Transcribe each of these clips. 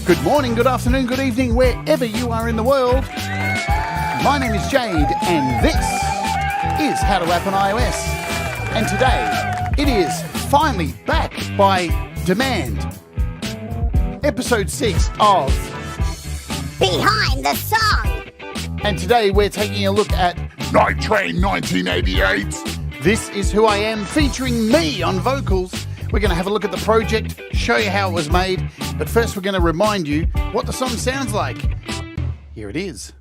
Good morning, good afternoon, good evening, wherever you are in the world. My name is Jade, and this is How to Rap on iOS. And today, it is finally back by demand. Episode 6 of Behind the Song. And today we're taking a look at Night Train 1988. This Is Who I Am, featuring me on vocals. We're going to have a look at the project, show you how it was made, but first we're going to remind you what the song sounds like. Here it is.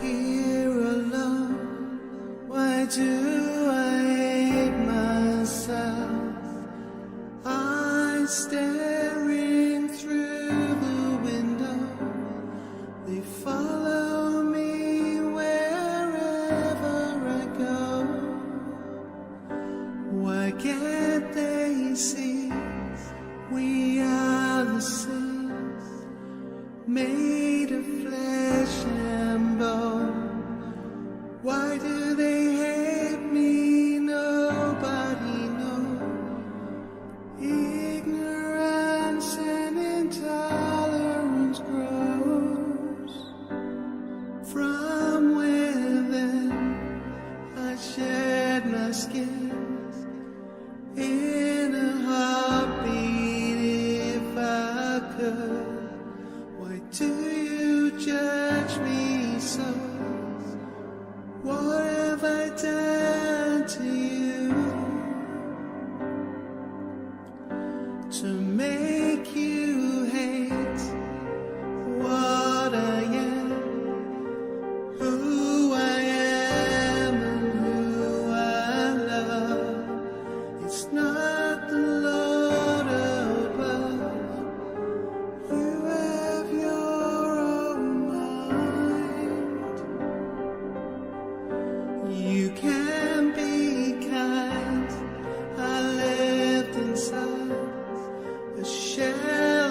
Here alone, why do I hate myself? I'm staring through the window. They follow me wherever I go. Why can't they see we are the saints made of flesh and bone? Why do they hate me? Nobody knows. Ignorance and intolerance grows from within. I shed my skin in a heartbeat if I could. Why do you judge me so? What have I done to you to make you hate what I am, who I am and who I love? It's not the Lord above. You have your own mind. You can be kind. I lived inside a shell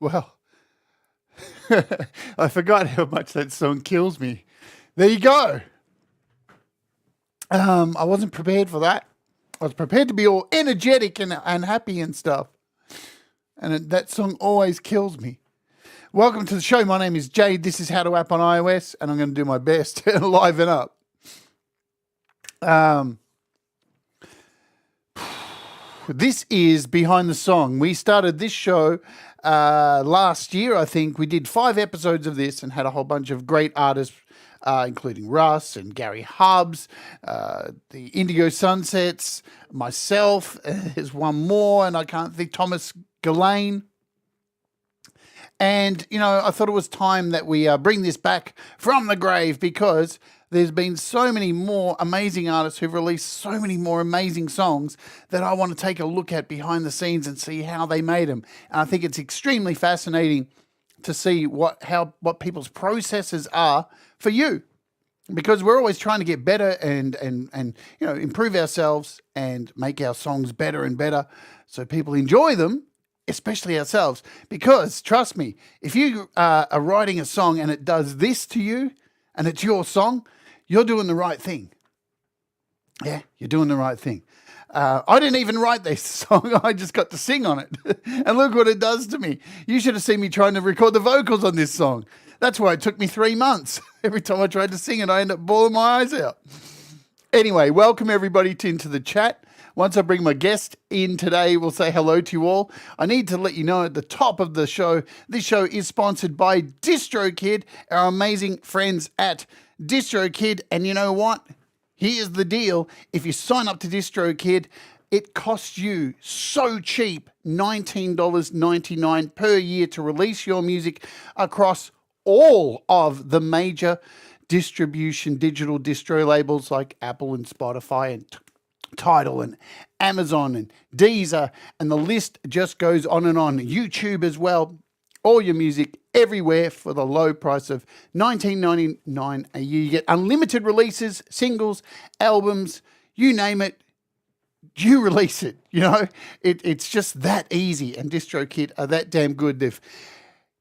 Well, I forgot how much that song kills me. There you go. I wasn't prepared for that. I was prepared to be all energetic and happy and stuff. And that song always kills me. Welcome to the show. My name is Jade. This is How to App on iOS, and I'm going to do my best to liven up. This is Behind the Song. We started this show last year, I think. We did 5 episodes of this and had a whole bunch of great artists, including Russ and Gary Hubbs, the Indigo Sunsets, myself. There's one more, and I can't think, Thomas Gillane. And, you know, I thought it was time that we bring this back from the grave, because there's been so many more amazing artists who've released so many more amazing songs that I want to take a look at behind the scenes and see how they made them. And I think it's extremely fascinating to see what people's processes are for you, because we're always trying to get better and you know, improve ourselves and make our songs better and better so people enjoy them, especially ourselves. Because trust me, if you are writing a song and it does this to you and it's your song, you're doing the right thing. Yeah, you're doing the right thing. I didn't even write this song. I just got to sing on it. And look what it does to me. You should have seen me trying to record the vocals on this song. That's why it took me 3 months. Every time I tried to sing it, I ended up bawling my eyes out. Anyway, welcome everybody into the chat. Once I bring my guest in today, we'll say hello to you all. I need to let you know at the top of the show, this show is sponsored by DistroKid, our amazing friends at DistroKid. And you know what? Here's the deal. If you sign up to DistroKid, it costs you so cheap, $19.99 per year to release your music across all of the major distribution digital distro labels like Apple and Spotify and Tidal and Amazon and Deezer, and the list just goes on and on. YouTube as well. All your music everywhere for the low price of $19.99 a year. You get unlimited releases, singles, albums, you name it, you release it. You know, it's just that easy. And DistroKid are that damn good. They've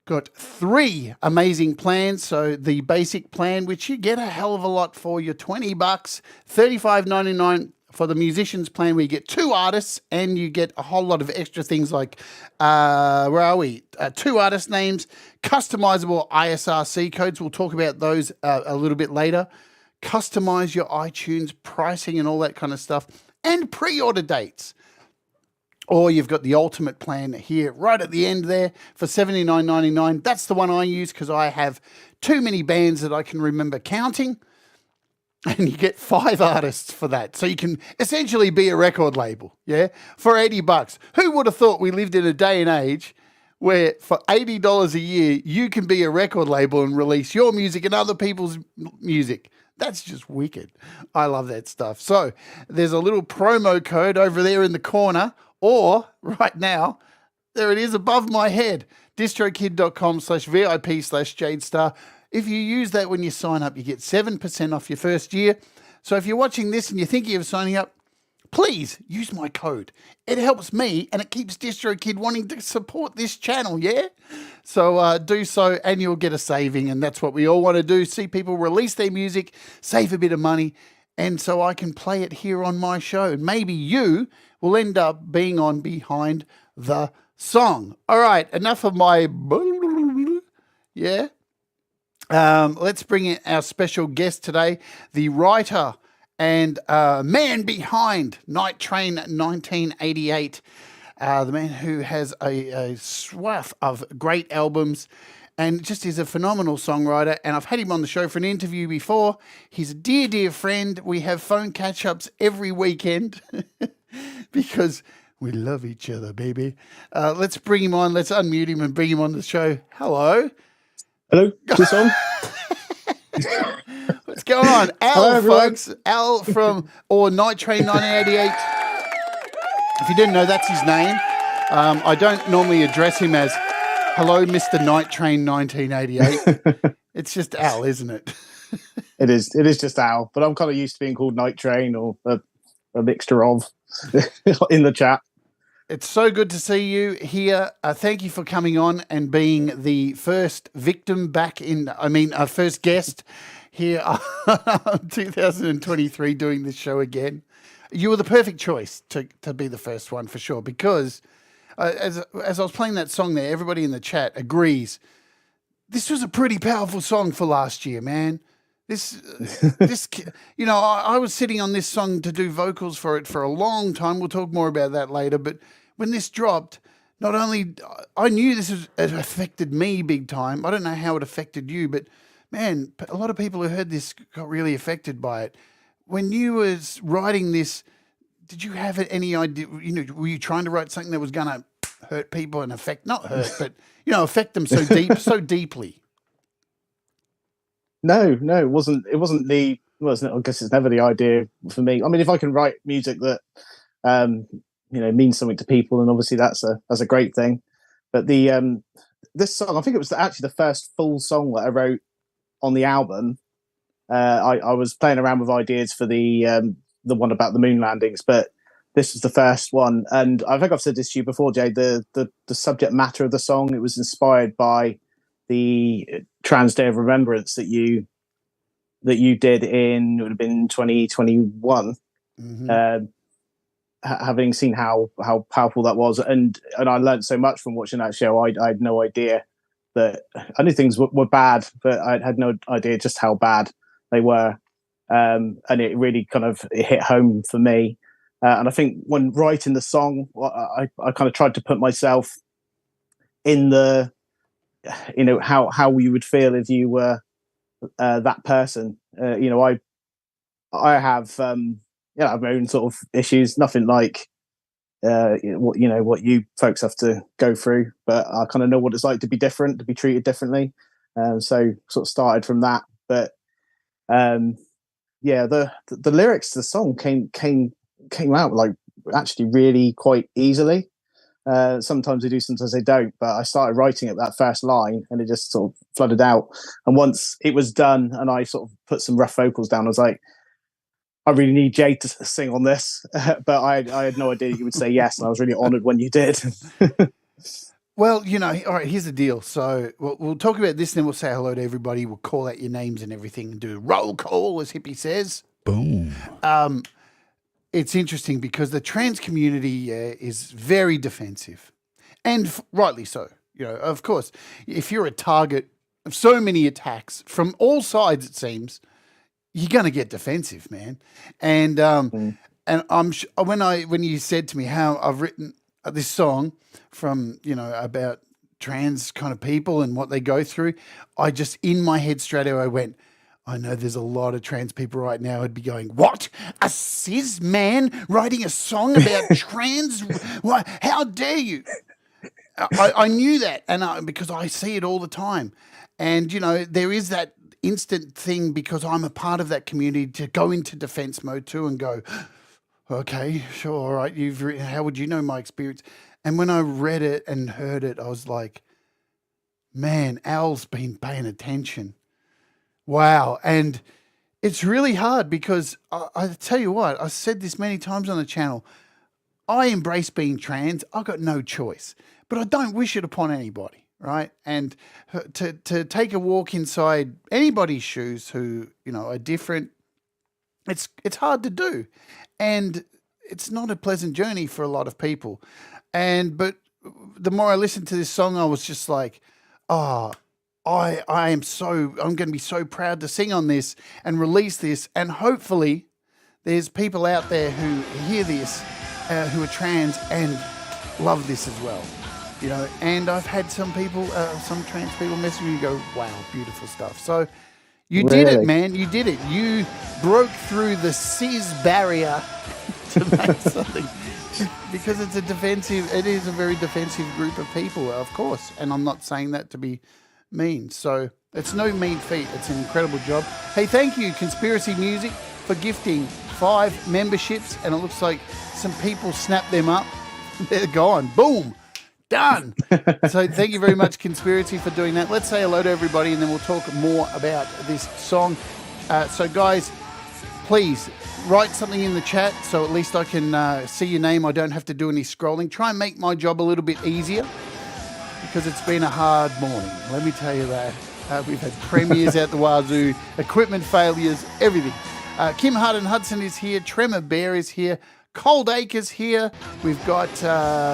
got 3 amazing plans. So the basic plan, which you get a hell of a lot for your $20, $35.99 for the musicians plan, where you get 2 artists and you get a whole lot of extra things like, 2 artist names, customizable ISRC codes. We'll talk about those a little bit later. Customize your iTunes pricing and all that kind of stuff, and pre-order dates. Or you've got the ultimate plan here right at the end there for $79.99. That's the one I use because I have too many bands that I can remember counting. And you get 5 artists for that. So you can essentially be a record label, yeah, for $80. Who would have thought we lived in a day and age where for $80 a year, you can be a record label and release your music and other people's music? That's just wicked. I love that stuff. So there's a little promo code over there in the corner, or right now, there it is above my head, distrokid.com/VIP/Jade Starr. If you use that when you sign up, you get 7% off your first year. So if you're watching this and you're thinking of signing up, please use my code. It helps me and it keeps DistroKid wanting to support this channel, yeah? So do so and you'll get a saving, and that's what we all want to do, see people release their music, save a bit of money, and so I can play it here on my show. And maybe you will end up being on Behind the Song. All right, enough of my... Yeah? Let's bring in our special guest today, the writer and man behind Night Train 1988, the man who has a swath of great albums and just is a phenomenal songwriter. And I've had him on the show for an interview before. He's a dear, dear friend. We have phone catch-ups every weekend because we love each other, baby. Let's bring him on. Let's unmute him and bring him on the show. Hello. Hello, is this on? What's going on? Al, hello, folks. Al from Night Train 1988. If you didn't know, that's his name. I don't normally address him as, hello, Mr. Night Train 1988. It's just Al, isn't it? It is just Al, but I'm kind of used to being called Night Train or a mixture of in the chat. It's so good to see you here. Thank you for coming on and being the first victim first guest here on 2023 doing this show again. You were the perfect choice to be the first one for sure, because as I was playing that song there, everybody in the chat agrees. This was a pretty powerful song for last year, man. This, I was sitting on this song to do vocals for it for a long time. We'll talk more about that later. But when this dropped, not only I knew it affected me big time. I don't know how it affected you, but man, a lot of people who heard this got really affected by it. When you was writing this, did you have any idea? Were you trying to write something that was going to hurt people and affect affect them so deeply? No, it wasn't. I guess it's never the idea for me. I mean, if I can write music that means something to people, then obviously that's a great thing. But this song, I think it was actually the first full song that I wrote on the album. I was playing around with ideas for the one about the moon landings, but this was the first one. And I think I've said this to you before, Jade. The subject matter of the song, it was inspired by the Trans Day of Remembrance that you did in, it would have been 2021. Mm-hmm. Having seen how powerful that was, and I learned so much from watching that show. I had no idea that I knew things were bad, but I had no idea just how bad they were. And it really it hit home for me. And I think when writing the song, I kind of tried to put myself in the, how you would feel if you were that person. I have I have my own sort of issues, nothing like what you folks have to go through, but I kind of know what it's like to be different, to be treated differently. So sort of started from that, but the lyrics to the song came out like actually really quite easily. Sometimes they do, sometimes they don't, but I started writing it that first line and it just sort of flooded out. And once it was done and I sort of put some rough vocals down, I was like, I really need Jade to sing on this. But I had no idea you would say yes, and I was really honoured when you did. Well, all right, here's the deal. So we'll talk about this, and then we'll say hello to everybody. We'll call out your names and everything and do roll call, as Hippie says. Boom. It's interesting because the trans community is very defensive, and rightly so. Of course, if you're a target of so many attacks from all sides, it seems, you're going to get defensive, man. And when you said to me how I've written this song from, about trans kind of people and what they go through, I just, in my head straight away went, I know there's a lot of trans people right now who'd be going, what? A cis man writing a song about trans? What? How dare you? I knew that, and because I see it all the time. And, there is that instant thing, because I'm a part of that community, to go into defense mode too and go, okay, sure, all right, how would you know my experience? And when I read it and heard it, I was like, man, Al's been paying attention. Wow. And it's really hard because I tell you what, I said this many times on the channel, I embrace being trans. I've got no choice, but I don't wish it upon anybody. Right. And to take a walk inside anybody's shoes who, are different, it's hard to do. And it's not a pleasant journey for a lot of people. But the more I listened to this song, I was just like, I'm going to be so proud to sing on this and release this. And hopefully there's people out there who hear this, who are trans and love this as well. And I've had some trans people message me and go, wow, beautiful stuff. So you did it, man. You did it. You broke through the cis barrier to make something, because it is a very defensive group of people, of course. And I'm not saying that to be mean. So it's no mean feat. It's an incredible job. Hey, thank you, Conspiracy Music, for gifting 5 memberships. And it looks like some people snapped them up. They're gone. Boom. Done. So thank you very much, Conspiracy, for doing that. Let's say hello to everybody, and then we'll talk more about this song. So guys, please write something in the chat so at least I can see your name. I don't have to do any scrolling. Try and make my job a little bit easier because it's been a hard morning. Let me tell you that. We've had premieres out the wazoo, equipment failures, everything. Kim Harden Hudson is here. Tremor Bear is here. Cold Acres here. We've got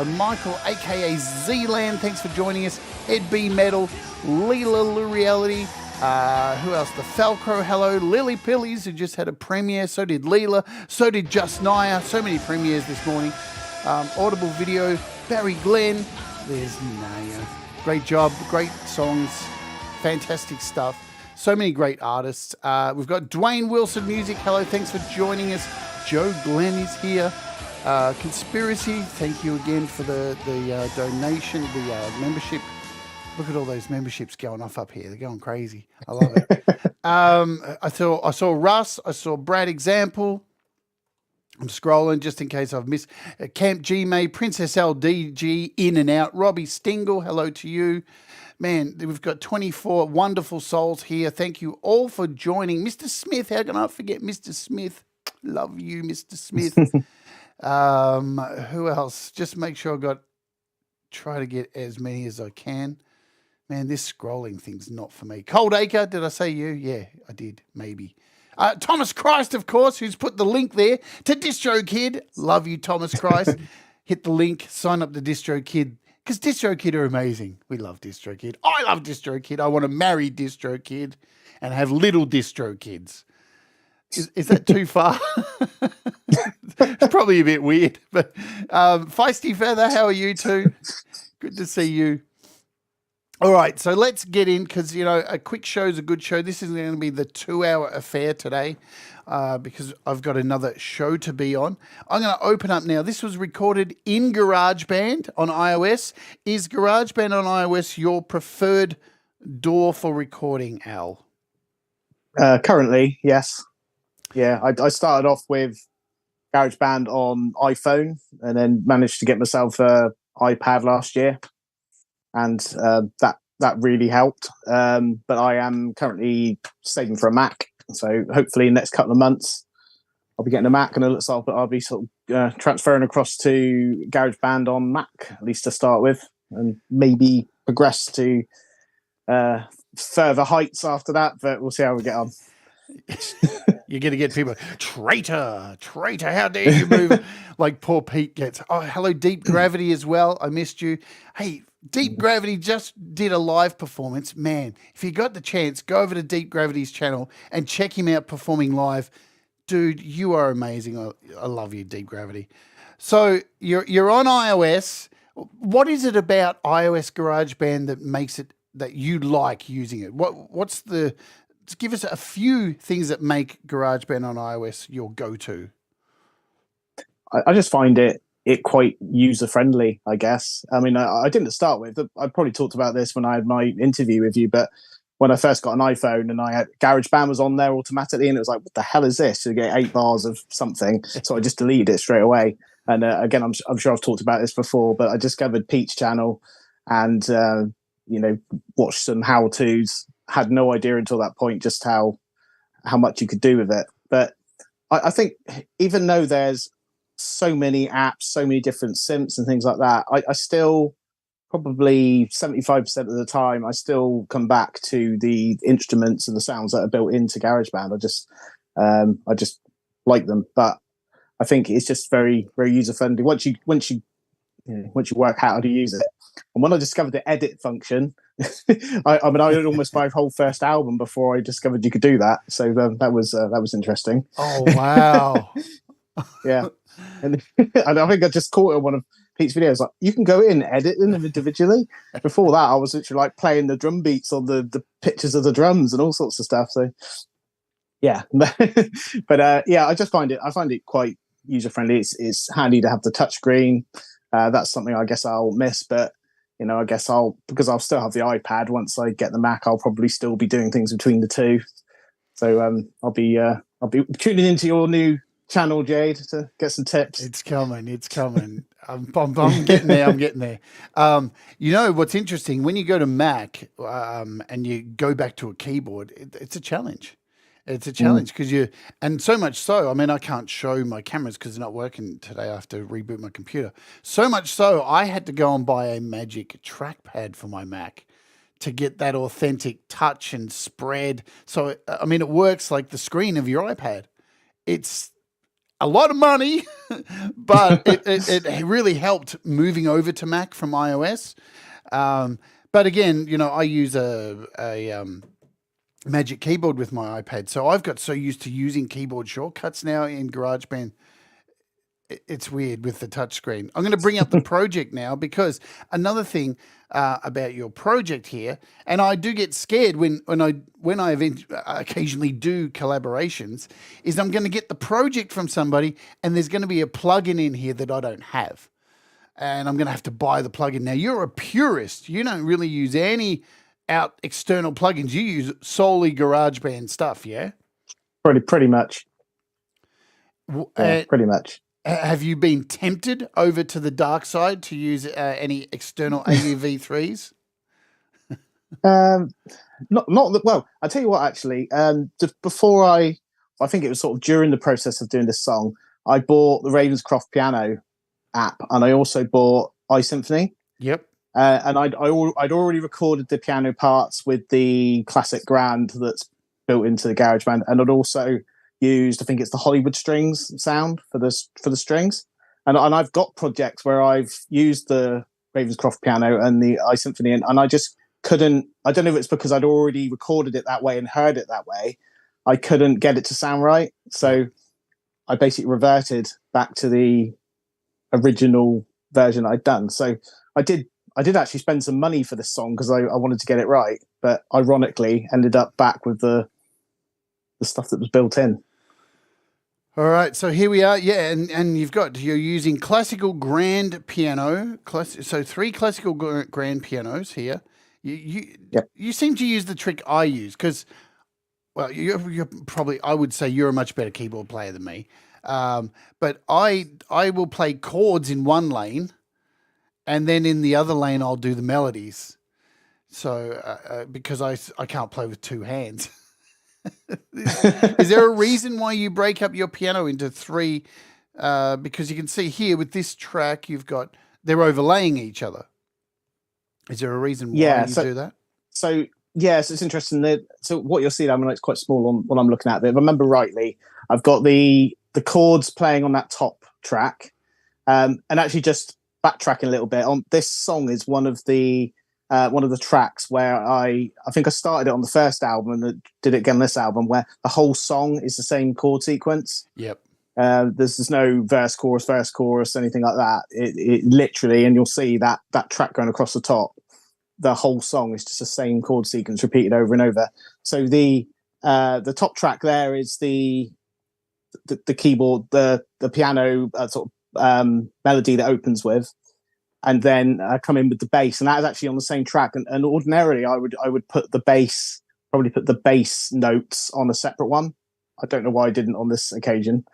Michael, a.k.a. Zealand. Thanks for joining us. Ed B. Metal. Leela Reality. Who else? The Falcro, hello. Lily Pillies, who just had a premiere. So did Leela. So did Just Naya. So many premieres this morning. Audible Video. Barry Glenn. There's Naya. Great job. Great songs. Fantastic stuff. So many great artists. We've got Dwayne Wilson Music. Hello. Thanks for joining us. Joe Glenn is here. Conspiracy. Thank you again for the donation, the membership. Look at all those memberships going off up here. They're going crazy. I love it. I saw Russ. I saw Brad Example. I'm scrolling just in case I've missed. Camp G May, Princess LDG, In and Out. Robbie Stingle, hello to you. Man, we've got 24 wonderful souls here. Thank you all for joining. Mr. Smith, how can I forget Mr. Smith? Love you, Mr. Smith. Who else? Just make sure try to get as many as I can. Man, this scrolling thing's not for me. Cold Acre, did I say you? Yeah, I did, maybe. Thomas Christ, of course, who's put the link there to DistroKid. Love you, Thomas Christ. Hit the link, sign up to DistroKid, because DistroKid are amazing. We love DistroKid. I love DistroKid. I want to marry DistroKid and have little DistroKids. Is that too far? It's probably a bit weird. But Feisty Feather, how are you too? Good to see you. All right, so let's get in because, a quick show is a good show. This is going to be the 2-hour affair today because I've got another show to be on. I'm going to open up now. This was recorded in GarageBand on iOS. Is GarageBand on iOS your preferred DAW for recording, Al? Currently, yes. Yeah, I started off with GarageBand on iPhone and then managed to get myself an iPad last year. And that really helped. But I am currently saving for a Mac. So hopefully in the next couple of months, I'll be getting a Mac and it looks like I'll be sort of transferring across to GarageBand on Mac, at least to start with, and maybe progress to further heights after that. But we'll see how we get on. You're going to get people, traitor, how dare you move? Like poor Pete gets. Oh, hello, Deep Gravity as well. I missed you. Hey, Deep Gravity just did a live performance. Man, if you got the chance, go over to Deep Gravity's channel and check him out performing live. Dude, you are amazing. I love you, Deep Gravity. So you're on iOS. What is it about iOS GarageBand that makes it that you like using it? What's the... Just give us a few things that make GarageBand on iOS your go-to. I just find it quite user-friendly, I guess. I mean, I didn't start with. I probably talked about this when I had my interview with you, but when I first got an iPhone and I had GarageBand was on there automatically, and it was like, what the hell is this? You get 8 bars of something. So I just deleted it straight away. And again, I'm sure I've talked about this before, but I discovered Pete's channel and, watched some how-tos. Had no idea until that point just how much you could do with it. But I think even though there's so many apps, so many different synths and things like that, I still probably 75% of the time, I still come back to the instruments and the sounds that are built into GarageBand. I just like them, but I think it's just very, very user friendly once you work out how to use it. And when I discovered the edit function, I had almost my whole first album before I discovered you could do that. So that was interesting. Oh wow! Yeah, and I think I just caught it on one of Pete's videos. Like, you can go in, edit them individually. Before that, I was literally like playing the drum beats on the pictures of the drums and all sorts of stuff. So yeah, but I just find it quite user friendly. It's handy to have the touch screen. That's something I guess I'll miss, but I guess because I'll still have the iPad. Once I get the Mac, I'll probably still be doing things between the two. So I'll be tuning into your new channel, Jade, to get some tips. It's coming. I'm getting there. What's interesting, when you go to Mac and you go back to a keyboard, it's a challenge. It's a challenge because and so much so, I mean, I can't show my cameras because they're not working today. I have to reboot my computer. So much so, I had to go and buy a Magic trackpad for my Mac to get that authentic touch and spread. So, I mean, it works like the screen of your iPad. It's a lot of money, but it really helped moving over to Mac from iOS. But again, I use a Magic keyboard with my iPad, so I've got so used to using keyboard shortcuts now in GarageBand. It's weird with the touchscreen. I'm going to bring up the project now because another thing about your project here, and I do get scared when I occasionally do collaborations, is I'm going to get the project from somebody and there's going to be a plugin in here that I don't have, and I'm going to have to buy the plugin. Now you're a purist; you don't really use any external plugins. You use solely GarageBand stuff, yeah? Pretty much. Pretty much. Have you been tempted over to the dark side to use any external AUV3s? Well, I'll tell you what, actually, before I think it was sort of during the process of doing this song, I bought the Ravenscroft piano app, and I also bought iSymphony. Yep. And I'd already recorded the piano parts with the classic Grand that's built into the GarageBand, and I'd also used, I think it's the Hollywood strings sound for the strings, and I've got projects where I've used the Ravenscroft piano and the iSymphony, and I just couldn't. I don't know if it's because I'd already recorded it that way and heard it that way. I couldn't get it to sound right, so I basically reverted back to the original version I'd done. So I did actually spend some money for this song because I wanted to get it right, but ironically ended up back with the stuff that was built in. All right, so here we are. Yeah, and you're using classical grand piano. So 3 classical grand pianos here. You seem to use the trick I use because, well, you're probably, I would say you're a much better keyboard player than me. But I will play chords in one lane, and then in the other lane I'll do the melodies. So because I can't play with 2 hands. Is there a reason why you break up your piano into 3? Because you can see here with this track, they're overlaying each other. Is there a reason why you do that? So it's interesting that. So what you'll see, I mean, it's quite small on what I'm looking at. But if I remember rightly, I've got the chords playing on that top track, and actually just backtracking a little bit on this song is one of the tracks where I think I started it on the first album and did it again on this album, where the whole song is the same chord sequence. Yep. There's no verse, chorus, anything like that. It literally, and you'll see that track going across the top, the whole song is just the same chord sequence repeated over and over. So the top track there is the keyboard, the piano sort of melody that opens with, and then come in with the bass, and that is actually on the same track. And ordinarily, I would put the bass notes on a separate one. I don't know why I didn't on this occasion.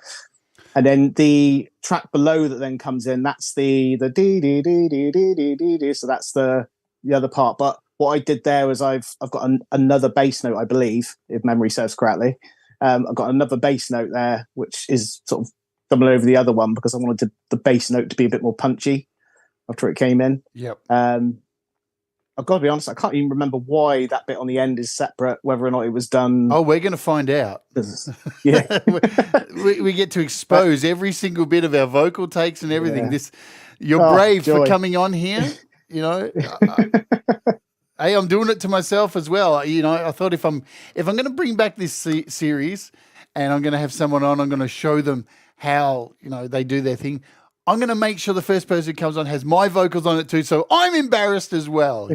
And then the track below that then comes in, that's the dee dee dee dee dee dee dee dee. So that's the other part. But what I did there was I've got another bass note, I believe, if memory serves correctly. I've got another bass note there, which is sort of double over the other one because I wanted the bass note to be a bit more punchy after it came in. Yep. I've got to be honest, I can't even remember why that bit on the end is separate, whether or not it was done. Oh, we're going to find out. Yeah. we get to expose every single bit of our vocal takes and everything. Yeah. You're brave for coming on here, Hey, I'm doing it to myself as well. I thought if I'm going to bring back this series and I'm going to have someone on, I'm going to show them how, they do their thing. I'm going to make sure the first person who comes on has my vocals on it too, so I'm embarrassed as well.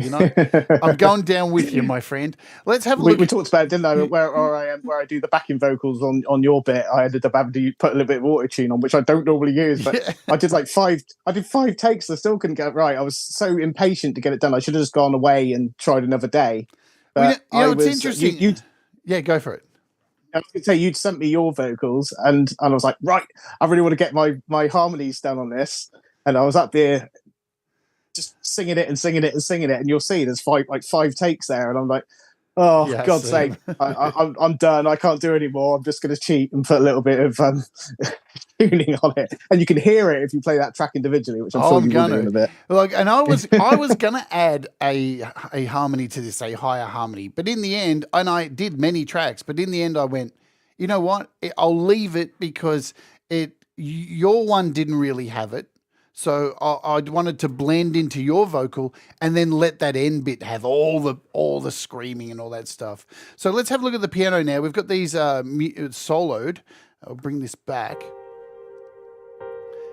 I'm going down with you, my friend. Let's have a look. We talked about it, didn't I? Where I do the backing vocals on your bit, I ended up having to put a little bit of auto-tune on, which I don't normally use. But I did like 5 takes. I still couldn't get it right. I was so impatient to get it done. I should have just gone away and tried another day. But it's interesting. Yeah, go for it. I was going to say, you'd sent me your vocals, and I was like, right, I really want to get my harmonies down on this. And I was up there just singing it, and you'll see there's 5 takes there. And I'm like, Oh, Yes, God's sake. I'm done. I can't do anymore. I'm just going to cheat and put a little bit of tuning on it. And you can hear it if you play that track individually, which I'm sure you will do in a bit. Like, and I was gonna add a harmony to this, a higher harmony. But in the end, and I did many tracks, but in the end I went, you know what? I'll leave it because your one didn't really have it. So I wanted to blend into your vocal and then let that end bit have all the screaming and all that stuff. So let's have a look at the piano now. We've got these soloed. I'll bring this back.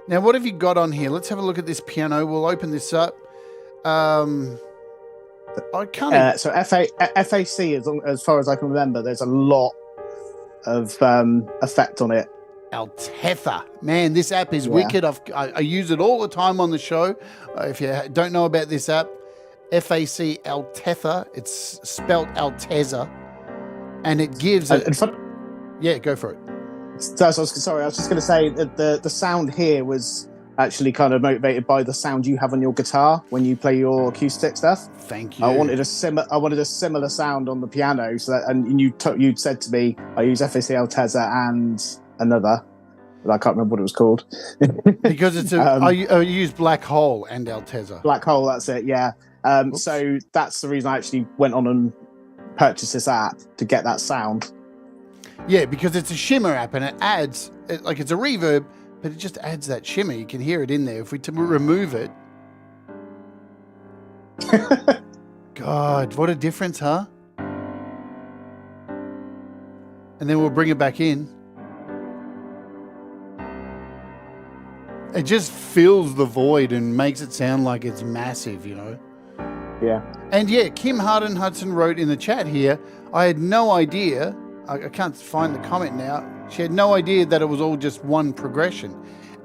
Now, what have you got on here? Let's have a look at this piano. We'll open this up. I can't. So FAC, as far as I can remember, there's a lot of effect on it. Endeavour. Man, this app is wicked. I use it all the time on the show. If you don't know about this app, FAC Endeavour, it's spelt Alteza, and it gives yeah, go for it. So, I was just going to say that the sound here was actually kind of motivated by the sound you have on your guitar when you play your acoustic stuff. Thank you. I wanted a similar sound on the piano, so that, and you'd said to me, I use FAC Alteza and another, but I can't remember what it was called. Because it's I use Black Hole and Alteza. Black Hole, that's it, yeah. So that's the reason I actually went on and purchased this app to get that sound. Yeah, because it's a shimmer app and it adds, like it's a reverb, but it just adds that shimmer. You can hear it in there. If we remove it. God, what a difference, huh? And then we'll bring it back in. It just fills the void and makes it sound like it's massive, you know? Yeah. And yeah, Kim Harden Hudson wrote in the chat here, I had no idea, I can't find the comment now, she had no idea that it was all just one progression.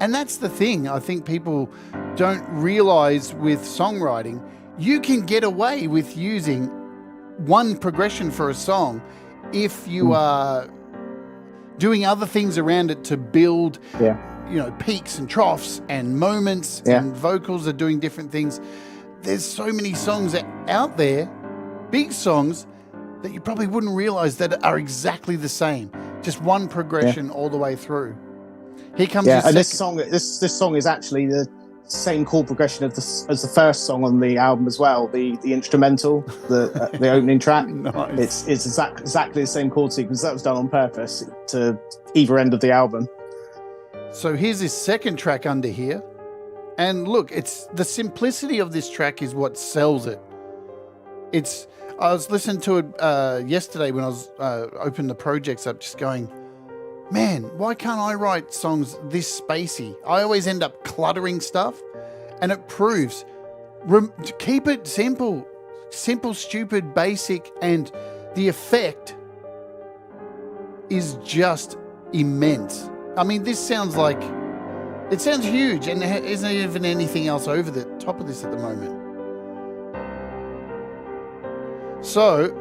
And that's the thing I think people don't realize with songwriting. You can get away with using one progression for a song if you are doing other things around it to build peaks and troughs and moments and vocals are doing different things. There's so many songs out there, big songs, that you probably wouldn't realize that are exactly the same. Just one progression all the way through. Here comes and this song is actually the same chord progression as the first song on the album as well. The instrumental, the opening track. Nice. It's exactly the same chord sequence. That was done on purpose to either end of the album. So here's this second track under here. And look, it's the simplicity of this track is what sells it. I was listening to it yesterday when I was opening the projects up, just going, man, why can't I write songs this spacey? I always end up cluttering stuff, and it proves. Keep it simple, stupid, basic, and the effect is just immense. I mean, this sounds like, it sounds huge, and there isn't even anything else over the top of this at the moment. So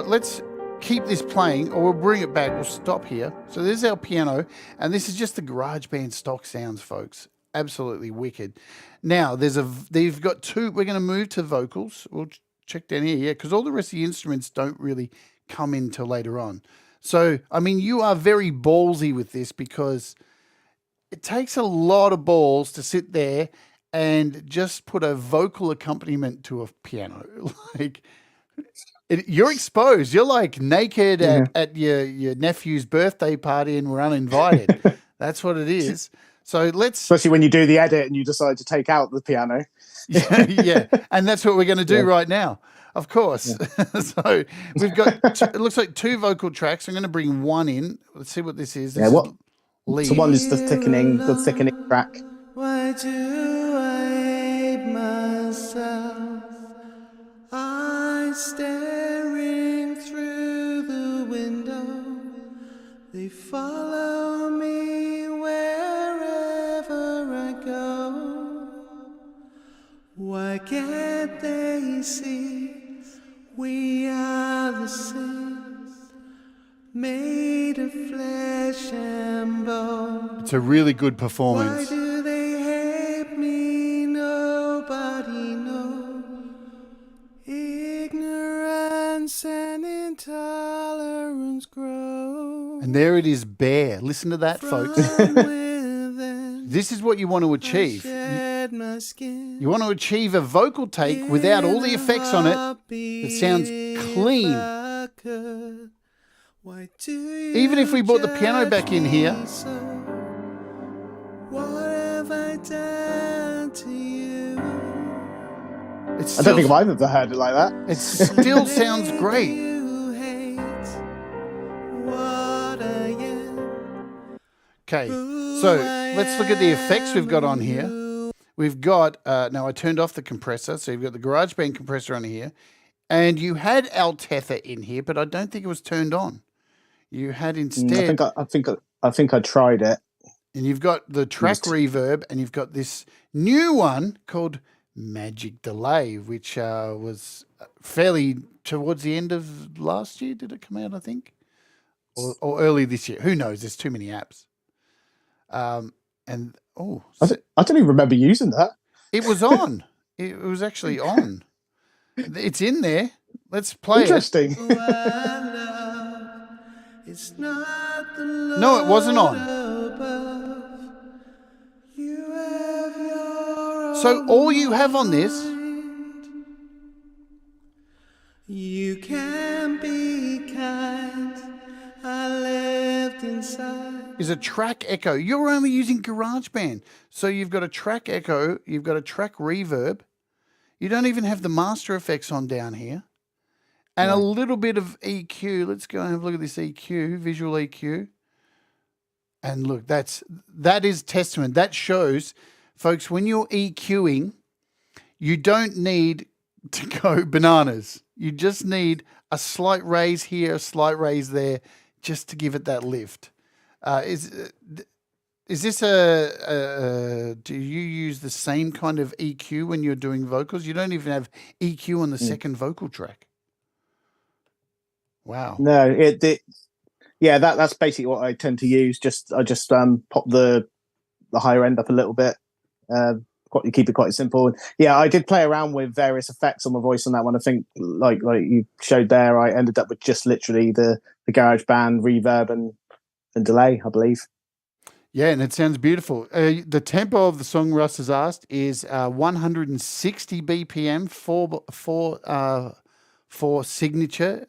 let's keep this playing, or we'll bring it back. We'll stop here. So there's our piano, and this is just the GarageBand stock sounds, folks. Absolutely wicked. Now they've got two. We're going to move to vocals. We'll check down here, because all the rest of the instruments don't really come in till later on. So I mean, you are very ballsy with this, because it takes a lot of balls to sit there and just put a vocal accompaniment to a piano. You're exposed. You're like naked at your nephew's birthday party and we're uninvited. That's what it is. So especially when you do the edit and you decide to take out the piano. Yeah. And that's what we're going to do right now. Of course. Yeah. So we've got, it looks like two vocal tracks. I'm going to bring one in. Let's see what this is. So one is the thickening track. Why do I hate myself? I'm staring through the window. They follow me wherever I go. Why can't they see we are the sins made of flesh and bone? It's a really good performance. Why do they hate me? Nobody knows. Ignorance and And there it is bare. Listen to that, folks. This is what you want to achieve. You want to achieve a vocal take without all the effects on it. It sounds clean. Even if we brought the piano back in here. I don't think I've ever heard it like that. It still sounds great. Okay, so let's look at the effects we've got on here. We've got, now I turned off the compressor, so you've got the GarageBand compressor on here. And you had Altether in here, but I don't think it was turned on. You had instead... I think I tried it. And you've got the track reverb, and you've got this new one called Magic Delay, which was fairly towards the end of last year. Did it come out, I think? Or early this year. Who knows? There's too many apps. I don't even remember using that. It was on. It was actually on. It's in there. Let's play Interesting. it. No, it wasn't on. So all you have on this... You can be kind. I left inside. Is a track echo. You're only using GarageBand. So you've got a track echo, you've got a track reverb. You don't even have the master effects on down here. And a little bit of EQ. Let's go and have a look at this EQ, visual EQ. And look, that is testament. That shows, folks, when you're EQing, you don't need to go bananas. You just need a slight raise here, a slight raise there, just to give it that lift. Is this do you use the same kind of EQ when you're doing vocals? You don't even have EQ on the second vocal track. Wow. No, that's basically what I tend to use. I just pop the higher end up a little bit. You keep it quite simple. And yeah, I did play around with various effects on my voice on that one. I think like you showed there, I ended up with just literally the GarageBand reverb and delay, I believe. Yeah, and it sounds beautiful. The tempo of the song, Russ has asked, is 160 BPM for signature,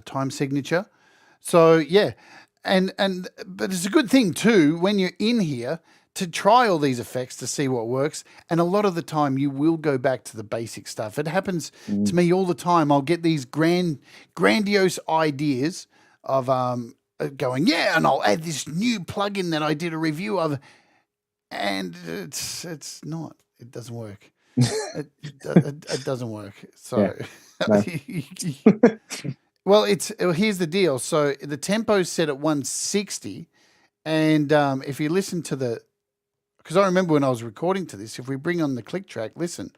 time signature. So yeah, but it's a good thing too when you're in here to try all these effects to see what works. And a lot of the time you will go back to the basic stuff. It happens to me all the time. I'll get these grandiose ideas of going, yeah, and I'll add this new plugin that I did a review of, and it's not. It doesn't work. it doesn't work. So, well, here's the deal. So the tempo's set at 160, and if you listen to because I remember when I was recording to this, if we bring on the click track, listen.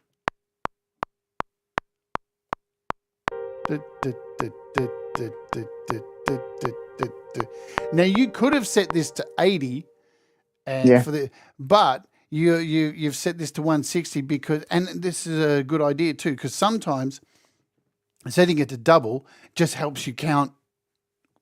Now you could have set this to 80, but you've set this to 160 and this is a good idea too, because sometimes setting it to double just helps you count.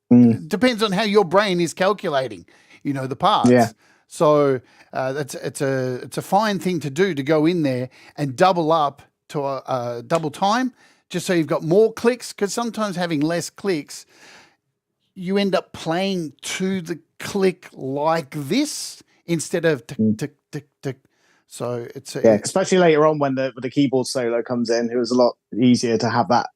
Depends on how your brain is calculating, the parts. Yeah. So it's a fine thing to do, to go in there and double up to a double time, just so you've got more clicks. Because sometimes having less clicks, you end up playing to the click like this instead of tick tick tick tick. So it's especially later on when the keyboard solo comes in, it was a lot easier to have that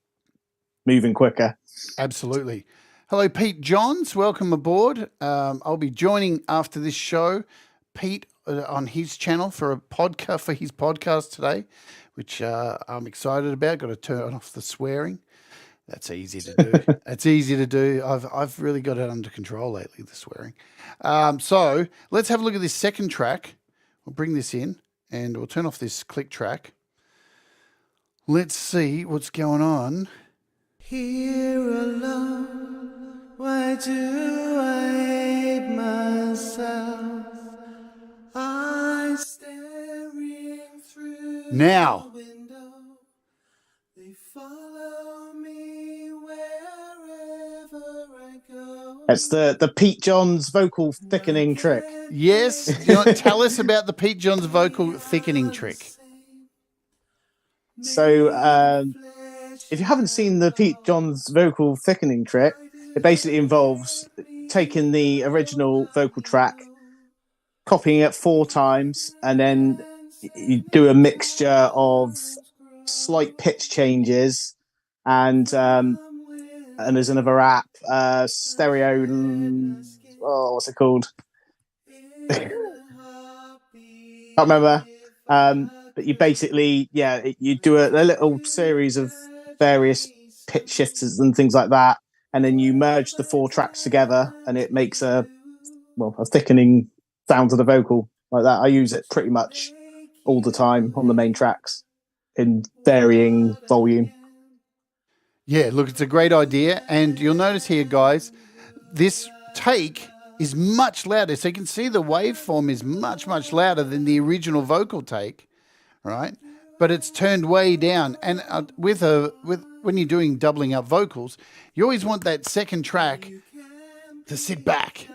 moving quicker. Absolutely. Hello, Pete Johns. Welcome aboard. I'll be joining after this show Pete on his channel for his podcast today, which I'm excited about. Got to turn off the swearing. That's easy to do. It's easy to do. I've really got it under control lately, the swearing. So let's have a look at this second track. We'll bring this in and we'll turn off this click track. Let's see what's going on. Here alone, why do I hate myself? I staring through now. the window. They follow me wherever I go. It's the Pete Johns vocal thickening trick. Yes. Do you want to tell us about the Pete Johns vocal thickening trick? So, if you haven't seen the Pete Johns vocal thickening trick, it basically involves taking the original vocal track, copying it 4 times, and then you do a mixture of slight pitch changes and there's another app, stereo. Oh, what's it called? Can't remember. But you basically, you do a little series of various pitch shifters and things like that, and then you merge the 4 tracks together, and it makes a thickening sound to the vocal like that. I use it pretty much all the time on the main tracks in varying volume. Yeah, look, it's a great idea. And you'll notice here, guys, this take is much louder. So you can see the waveform is much, much louder than the original vocal take, right? But it's turned way down. And with when you're doing doubling up vocals, you always want that second track to sit back.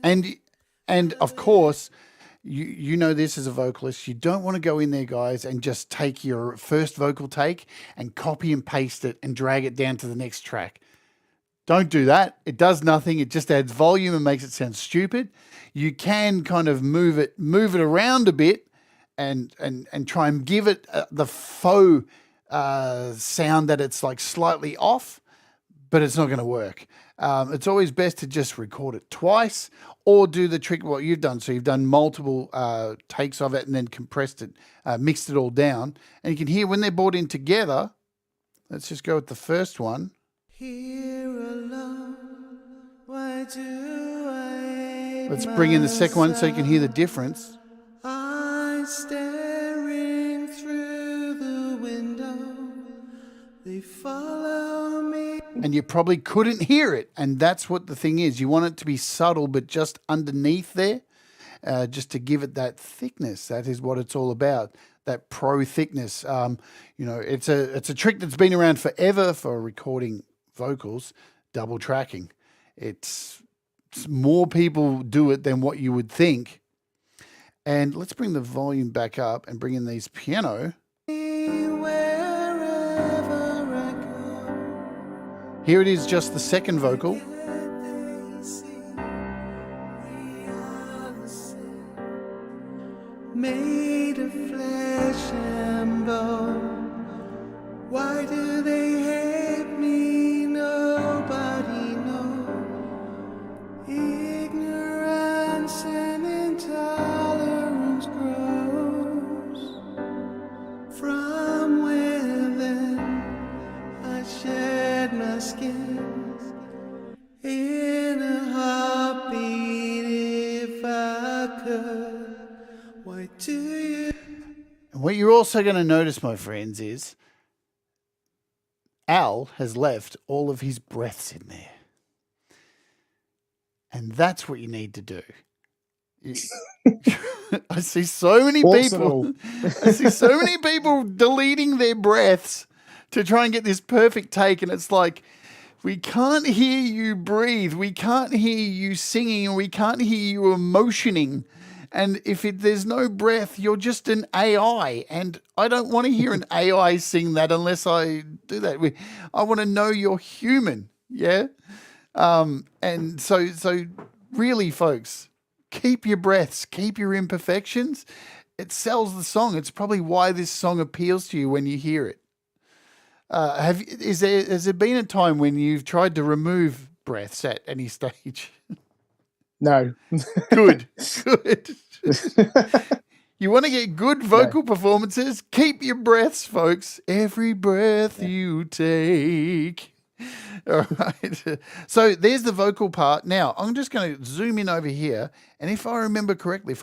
And of course, you know this as a vocalist, you don't want to go in there, guys, and just take your first vocal take and copy and paste it and drag it down to the next track. Don't do that. It does nothing. It just adds volume and makes it sound stupid. You can kind of move it around a bit and try and give it the faux sound that it's like slightly off, but it's not going to work. It's always best to just record it twice or do the trick what you've done. So you've done multiple takes of it and then compressed it, mixed it all down. And you can hear when they're brought in together. Let's just go with the first one. Let's bring in the second one so you can hear the difference. Staring through the window, they follow me. And you probably couldn't hear it. And that's what the thing is. You want it to be subtle, but just underneath there, just to give it that thickness. That is what it's all about, that pro thickness. It's a trick that's been around forever for recording vocals, double tracking. It's more people do it than what you would think. And let's bring the volume back up and bring in these piano. Here it is, just the second vocal. Made of flesh and bone. Why do they hate me? Nobody knows. Ignorance and intolerance grows from within. I shed my skin in a heartbeat if I could. Why do you? And what you're also going to notice, my friends, is Al has left all of his breaths in there. And that's what you need to do. I see so many people. I see so many people deleting their breaths to try and get this perfect take, and it's like, we can't hear you breathe, we can't hear you singing, and we can't hear you emotioning. And if there's no breath, you're just an AI, and I don't want to hear an AI sing that unless I do that. I want to know you're human, yeah. And so really, folks, keep your breaths, keep your imperfections. It sells the song. It's probably why this song appeals to you when you hear it. Has there been a time when you've tried to remove breaths at any stage? No. Good. You want to get good vocal performances? Keep your breaths, folks. Every breath you take. All right. So there's the vocal part. Now, I'm just going to zoom in over here. And if I remember correctly,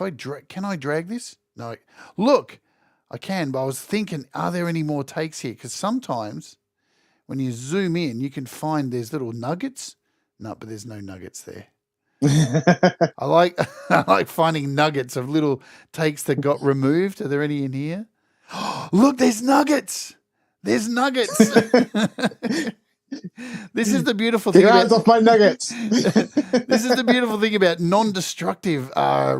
can I drag this? No. Look, I can, but I was thinking, are there any more takes here? Because sometimes when you zoom in, you can find there's little nuggets. No, but there's no nuggets there. I like finding nuggets of little takes that got removed. Are there any in here? Look, there's nuggets. There's nuggets. This is the beautiful Get thing your hands about off my nuggets. this is the beautiful thing about non-destructive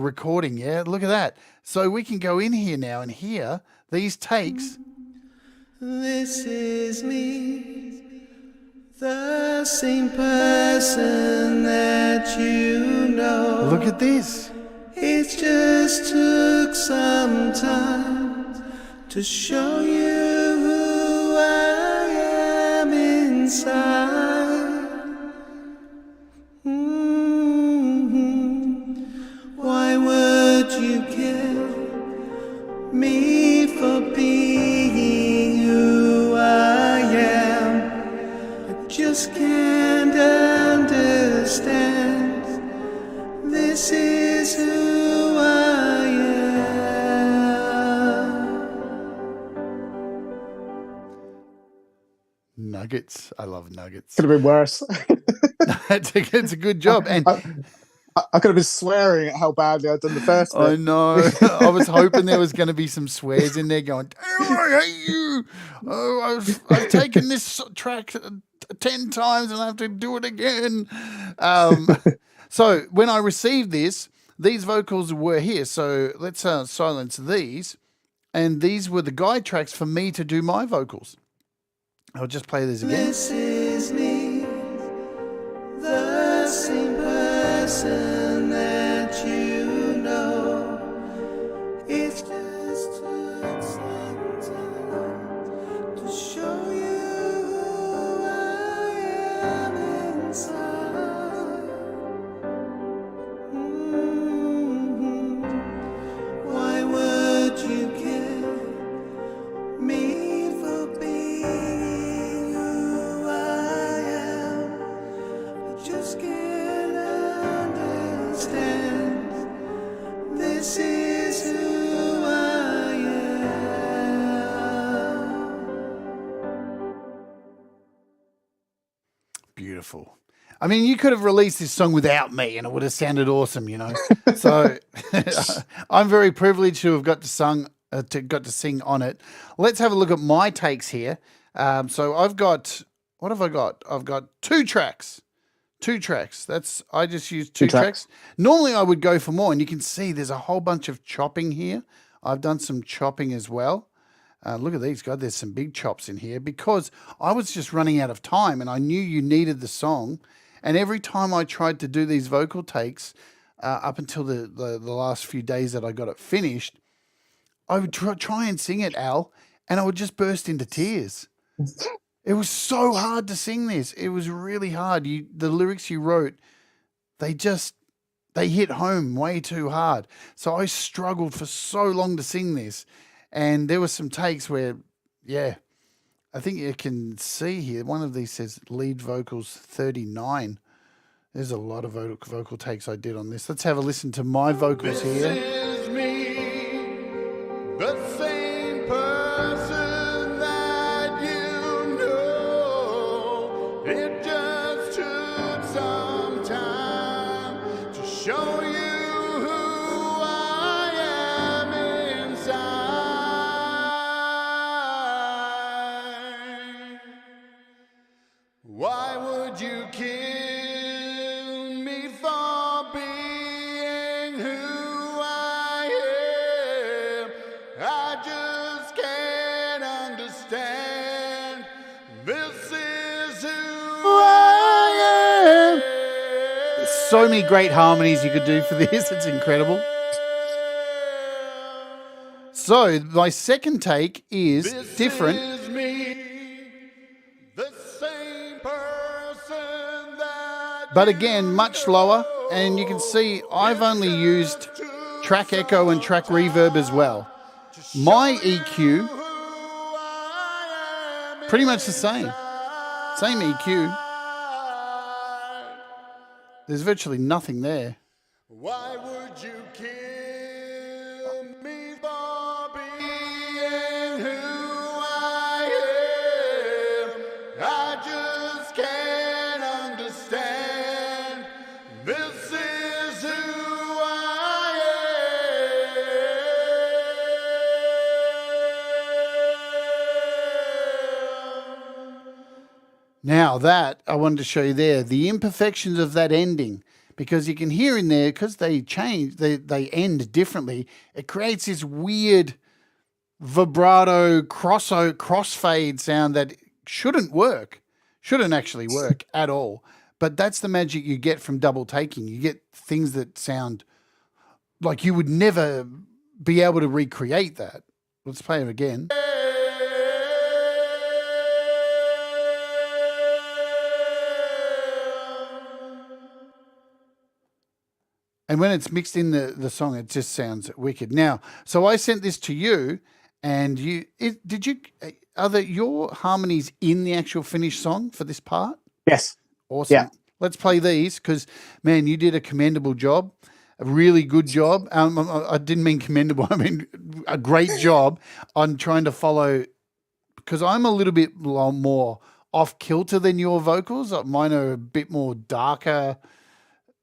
recording. Yeah, look at that. So we can go in here now and hear these takes. This is me, the same person that you know. Look at this. It just took some time to show you who I am inside. Why would you kill me for being who I am? I just can't understand. This is who I am. Nuggets. I love nuggets. Could have been worse. It's a good job. And I could have been swearing at how badly I'd done the first I bit. know. I was hoping there was going to be some swears in there going, "Oh, I hate you. Oh, I've taken this track 10 times and I have to do it again." So when I received this, these vocals were here. So let's silence these. And these were the guide tracks for me to do my vocals. I'll just play these again. This is me, the same person that you know. It's just took some time to show you who I am inside. Why would you kill me for being who I am? I just can't understand. This is who I am. Beautiful. I mean, you could have released this song without me and it would have sounded awesome, you know. So I'm very privileged to have got to sing on it. Let's have a look at my takes here. So I've got, what have I got? I've got two tracks. I just used two tracks. Normally I would go for more, and you can see there's a whole bunch of chopping here. I've done some chopping as well. Look at these, guys. There's some big chops in here because I was just running out of time and I knew you needed the song. And every time I tried to do these vocal takes up until the last few days that I got it finished, I would try and sing it, Al, and I would just burst into tears. It was so hard to sing this. It was really hard. The lyrics you wrote, they hit home way too hard. So I struggled for so long to sing this. And there were some takes where, yeah, I think you can see here, one of these says lead vocals 39. There's a lot of vocal takes I did on this. Let's have a listen to my vocals here. This is me, the same person that you know. It just took some time to show you who I am inside. Why would you kill me for being who I am? I just can't understand. This is who I am. There's so many great harmonies you could do for this. It's incredible. So my second take is This different. is me, the same person that But again, much lower, and you can see I've only used track echo and track reverb as well. My EQ, pretty much the same EQ. There's virtually nothing there. Why would you kill me for being who I am? I just can't understand. This is who I am. Now that I wanted to show you there, the imperfections of that ending, because you can hear in there, because they change, they end differently. It creates this weird vibrato crossfade sound that shouldn't actually work at all. But that's the magic you get from double taking. You get things that sound like you would never be able to recreate that. Let's play it again. And when it's mixed in the song, it just sounds wicked. Now, so I sent this to you, and are your harmonies in the actual finished song for this part? Yes. Awesome. Yeah. Let's play these because, man, you did a commendable job, a really good job. I didn't mean commendable. I mean a great job on trying to follow, because I'm a little bit more off kilter than your vocals. Mine are a bit more darker,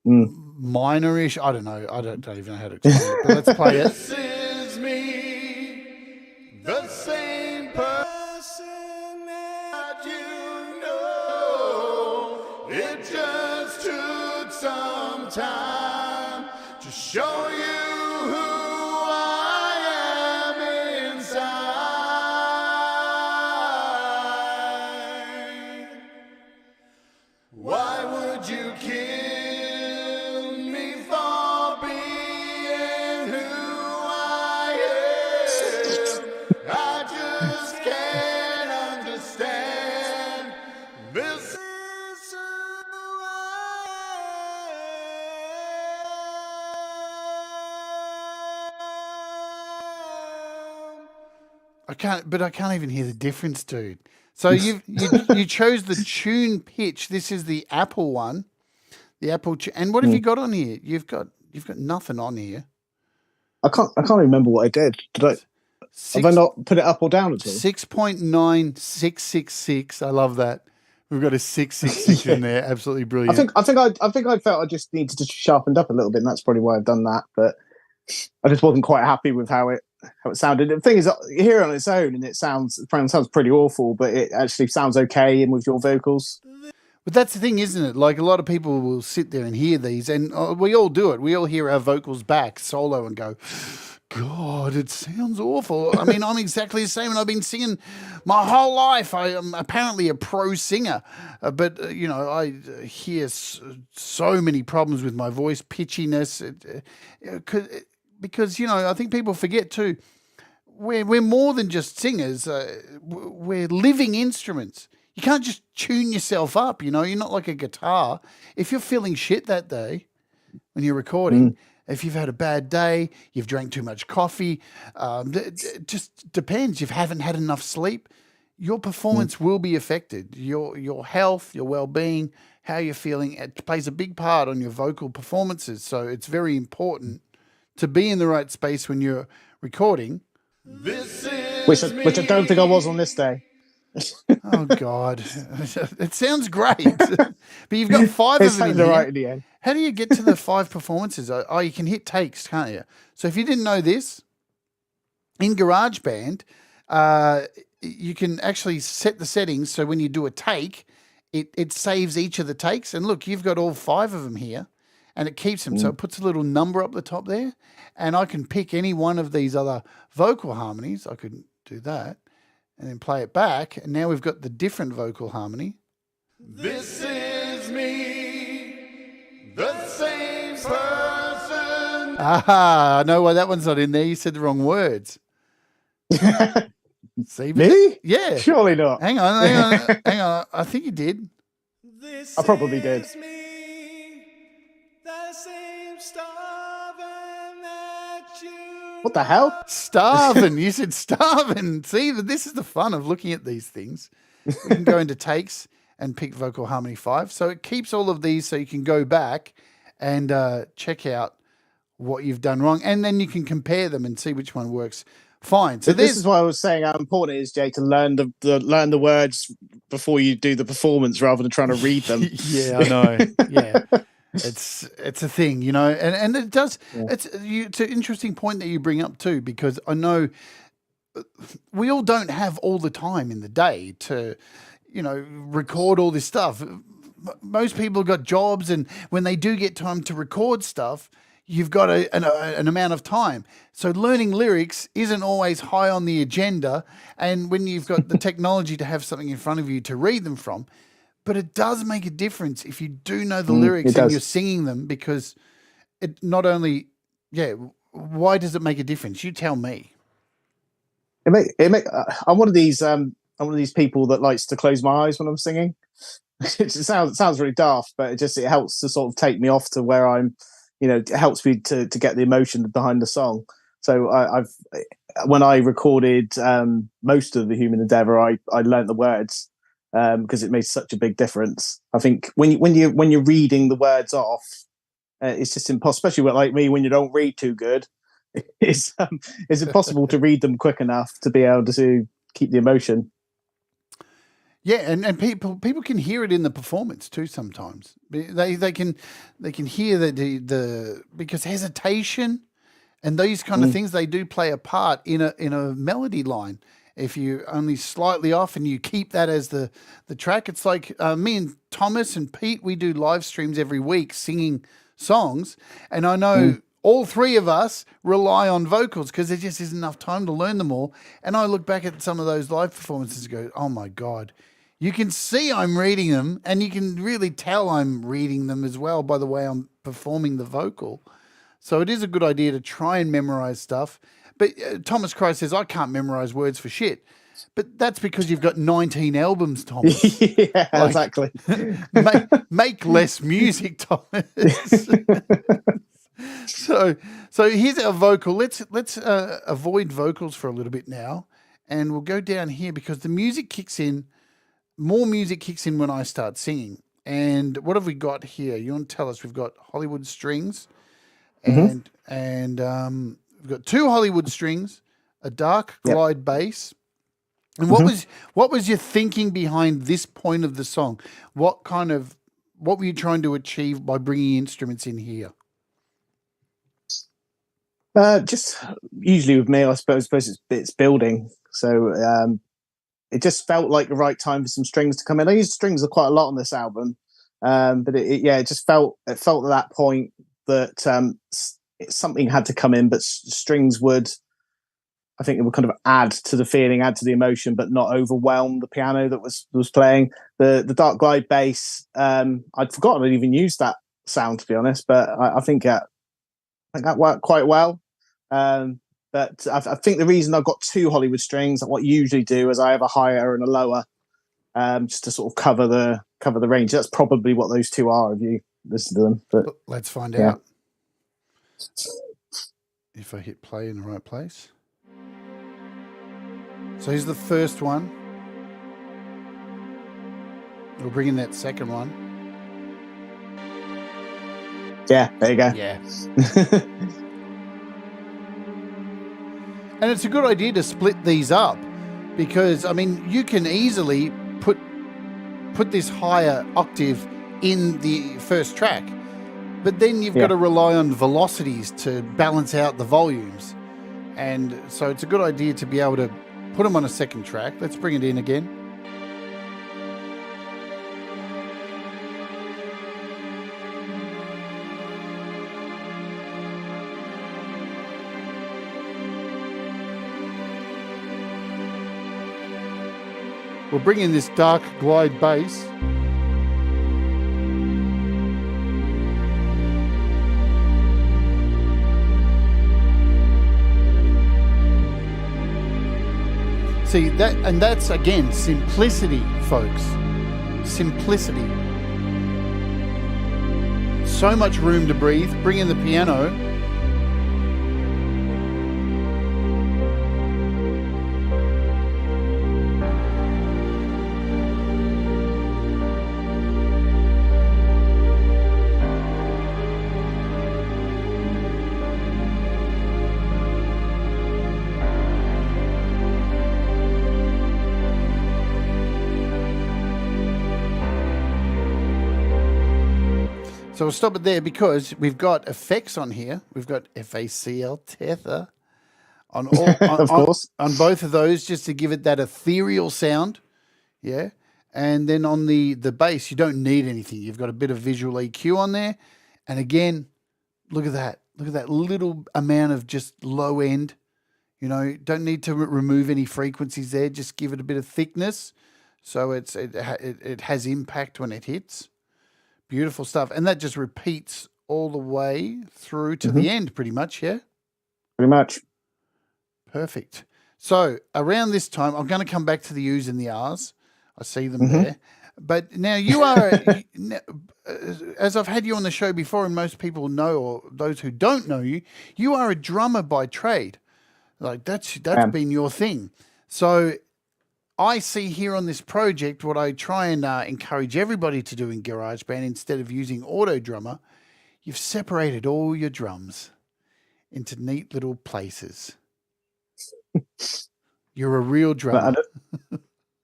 minorish. I don't know. I don't even know how to explain it. But let's play it. This is me, the same person that you know. It just took some time to show you who I am inside. Why would you kill me for being who I am? I just can't understand. This is who I can't even hear the difference, dude. So you chose the tune pitch. This is the Apple one, the Apple. And what have you got on here? You've got nothing on here. I can't remember what I did. Have I not put it up or down at all? 6.9666. I love that. We've got a 666 in there. Absolutely brilliant. I think I felt I just needed to sharpen up a little bit, and that's probably why I've done that. But I just wasn't quite happy with how it sounded. The thing is, you hear it on its own, and it sounds pretty awful, but it actually sounds okay in with your vocals. But that's the thing, isn't it? Like, a lot of people will sit there and hear these, and we all do it. We all hear our vocals back solo and go, God, it sounds awful. I mean, I'm exactly the same, and I've been singing my whole life. I am apparently a pro singer, but I hear so many problems with my voice, pitchiness, because I think people forget too. We're more than just singers. We're living instruments. You can't just tune yourself up. You're not like a guitar. If you're feeling shit that day when you're recording. If you've had a bad day, you've drank too much coffee, it just depends. You haven't had enough sleep, your performance will be affected. Your health, your well-being, how you're feeling, it plays a big part on your vocal performances. So it's very important to be in the right space when you're recording. Which I don't think I was on this day. Oh, God. It sounds great. But you've got 5 of them in here. Right in the end. How do you get to the 5 performances? Oh, you can hit takes, can't you? So if you didn't know this, in GarageBand, you can actually set the settings so when you do a take, it saves each of the takes. And look, you've got all 5 of them here, and it keeps them. So it puts a little number up the top there, and I can pick any one of these other vocal harmonies. I could do that and then play it back. And now we've got the different vocal harmony. This is me, the same person. Aha, I know why that one's not in there. You said the wrong words. See, Me? Yeah. Surely not. Hang on. I think you did. I probably did. What the hell? Starving. You said starving. See, but this is the fun of looking at these things. We can go into takes and pick vocal harmony 5. So it keeps all of these so you can go back and check out what you've done wrong. And then you can compare them and see which one works fine. So this is why I was saying how important it is, Jay, to learn the words before you do the performance rather than trying to read them. Yeah, I know. Yeah. It's a thing, and it does. Yeah. It's an interesting point that you bring up too, because I know we all don't have all the time in the day to record all this stuff. Most people have got jobs, and when they do get time to record stuff, you've got an amount of time. So learning lyrics isn't always high on the agenda. And when you've got the technology to have something in front of you to read them from, but it does make a difference if you do know the lyrics and you're singing them, because it not only, why does it make a difference? You tell me. I'm one of these people that likes to close my eyes when I'm singing. It sounds really daft, but it helps to sort of take me off to where I'm, it helps me to get the emotion behind the song. So when I recorded most of the Human Endeavour, I learnt the words because it made such a big difference. I think when you're reading the words off, it's just impossible, especially like me, when you don't read too good. It's impossible to read them quick enough to be able to keep the emotion. Yeah, and people can hear it in the performance too. Sometimes they can hear the because hesitation and these kind of things, they do play a part in a melody line. If you're only slightly off and you keep that as the track, it's like me and Thomas and Pete, we do live streams every week singing songs, and I know all three of us rely on vocals because there just isn't enough time to learn them all. And I look back at some of those live performances and go, oh my God, you can see I'm reading them, and you can really tell I'm reading them as well by the way I'm performing the vocal. So it is a good idea to try and memorize stuff. But Thomas Christ says, I can't memorize words for shit. But that's because you've got 19 albums, Thomas. Yeah, exactly. make less music, Thomas. So here's our vocal. Let's avoid vocals for a little bit now, and we'll go down here because the music kicks in. More music kicks in when I start singing. And what have we got here? You want to tell us? We've got Hollywood strings, and we've got 2 Hollywood strings, a dark glide bass. And what was your thinking behind this point of the song? What were you trying to achieve by bringing instruments in here? Just usually with me, I suppose it's building. So it just felt like the right time for some strings to come in. I used strings quite a lot on this album, but it just felt at that point that something had to come in, but strings would. I think it would kind of add to the feeling, add to the emotion, but not overwhelm the piano that was playing. The dark glide bass, I'd forgotten I'd even used that sound, to be honest, but I think that worked quite well. But I think the reason I've got 2 Hollywood strings, what I usually do is I have a higher and a lower, just to sort of cover the range. That's probably what those 2 are if you listen to them. But let's find out. If I hit play in the right place. So here's the first one. We'll bring in that second one. Yeah, there you go. Yeah. And it's a good idea to split these up because, I mean, you can easily put this higher octave in the first track, but then you've got to rely on velocities to balance out the volumes. And so it's a good idea to be able to put them on a second track. Let's bring it in again. We'll bring in this dark glide bass. See that, and that's again simplicity, folks. Simplicity. So much room to breathe. Bring in the piano. So we'll stop it there because we've got effects on here. We've got FACL tether on all, of course, on both of those, just to give it that ethereal sound. Yeah. And then on the bass, you don't need anything. You've got a bit of visual EQ on there. And again, look at that. Look at that little amount of just low end. You know, don't need to remove any frequencies there. Just give it a bit of thickness, so it has impact when it hits. Beautiful stuff, and that just repeats all the way through to the end, pretty much. Yeah, Pretty much. perfect. So around this time, I'm going to come back to the U's and the R's. I see them there. But now you are, as I've had you on the show before, and most people know, or those who don't know you, you are a drummer by trade. Like that's been your thing. So I see here on this project what I try and encourage everybody to do in GarageBand instead of using Auto Drummer. You've separated all your drums into neat little places. You're a real drummer.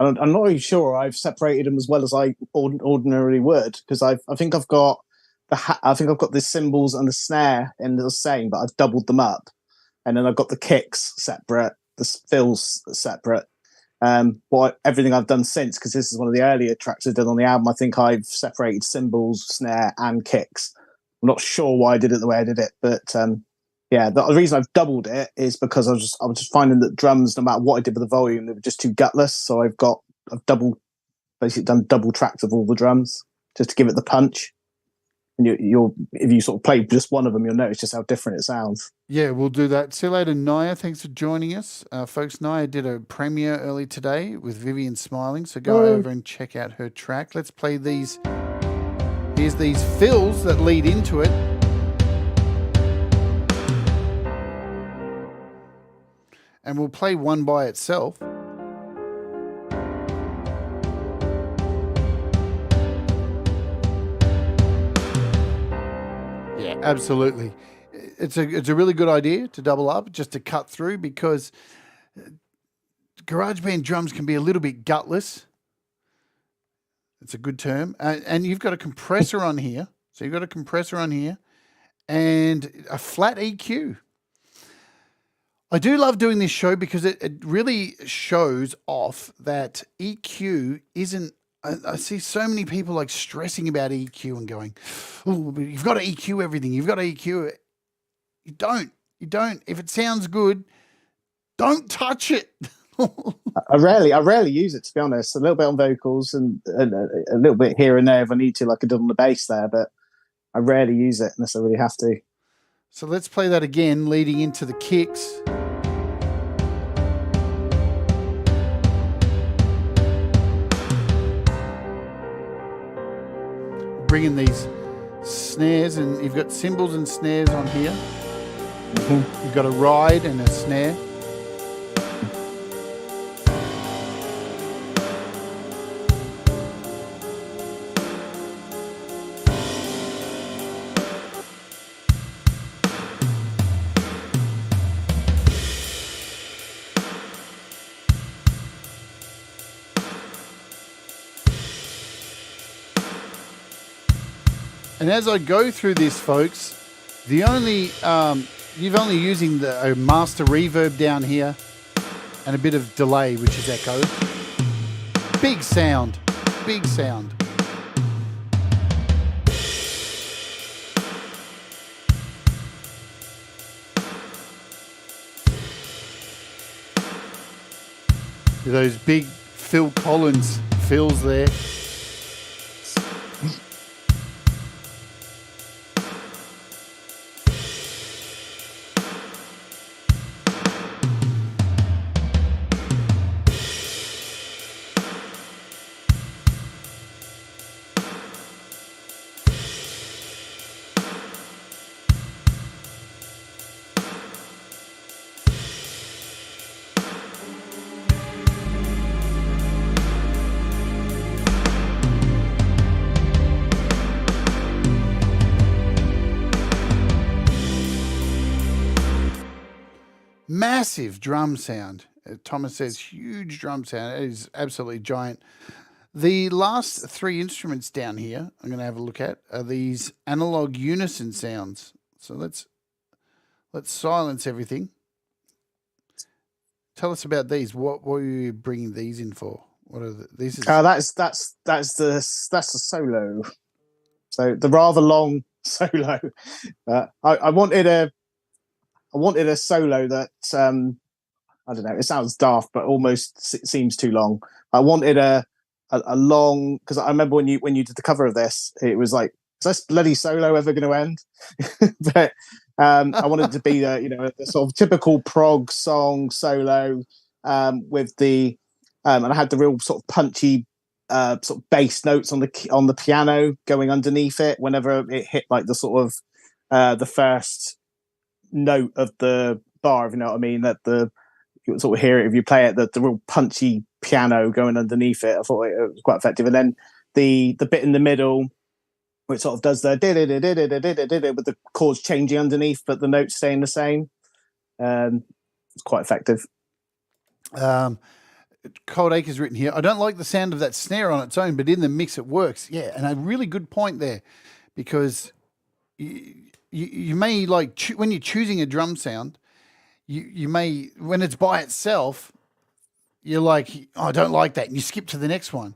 I'm not really sure I've separated them as well as I ordinarily would, because I think I've got the cymbals and the snare in the same, but I've doubled them up. And then I've got the kicks separate, the fills separate. Everything I've done since, because this is one of the earlier tracks I did on the album, I think I've separated cymbals, snare, and kicks. I'm not sure why I did it the way I did it, but the reason I've doubled it is because I was just finding that drums, no matter what I did with the volume, they were just too gutless. So I've basically done double tracks of all the drums just to give it the punch. And if you sort of play just one of them, you'll notice just how different it sounds. Yeah, we'll do that. See you later, Naya. Thanks for joining us. Folks, Naya did a premiere early today with Vivian Smiling, so go over and check out her track. Let's play these. Here's these fills that lead into it. And we'll play one by itself. Yeah, absolutely. It's a really good idea to double up, just to cut through, because GarageBand drums can be a little bit gutless. It's a good term. And you've got a compressor on here. So you've got a compressor on here and a flat EQ. I do love doing this show because it really shows off that EQ isn't. I see so many people like stressing about EQ and going, "Oh, but you've got to EQ everything. You've got to EQ it." You don't. You don't. If it sounds good, don't touch it. I rarely use it, to be honest. A little bit on vocals and a little bit here and there if I need to, like I did on the bass there. But I rarely use it unless I really have to. So let's play that again, leading into the kicks. Bringing these snares, and you've got cymbals and snares on here. You've got a ride and a snare. And as I go through this, folks, you're only using a master reverb down here and a bit of delay, which is echo. Big sound, big sound. Those big Phil Collins fills there. Massive drum sound. Thomas says huge drum sound. It is absolutely giant. The last three instruments down here I'm going to have a look at are these analog unison sounds. So let's silence everything. Tell us about these. What were you bringing these in for? What are these? That's the solo. So the rather long solo. I wanted a solo that I don't know. It sounds daft, but almost seems too long. I wanted a long, because I remember when you did the cover of this, it was like, is this bloody solo ever going to end? But I wanted it to be the sort of typical prog song solo with the and I had the real sort of punchy sort of bass notes on the piano going underneath it whenever it hit like the sort of the first note of the bar, if you know what I mean. That you sort of hear it if you play it, the real punchy piano going underneath it. I thought it was quite effective. And then the bit in the middle where it sort of does the with the chords changing underneath, but the notes staying the same. It's quite effective. Cold Acres written here. I don't like the sound of that snare on its own, but in the mix it works. Yeah, and a really good point there, because you may like when you're choosing a drum sound, you may, when it's by itself, you're like, oh, I don't like that, and you skip to the next one.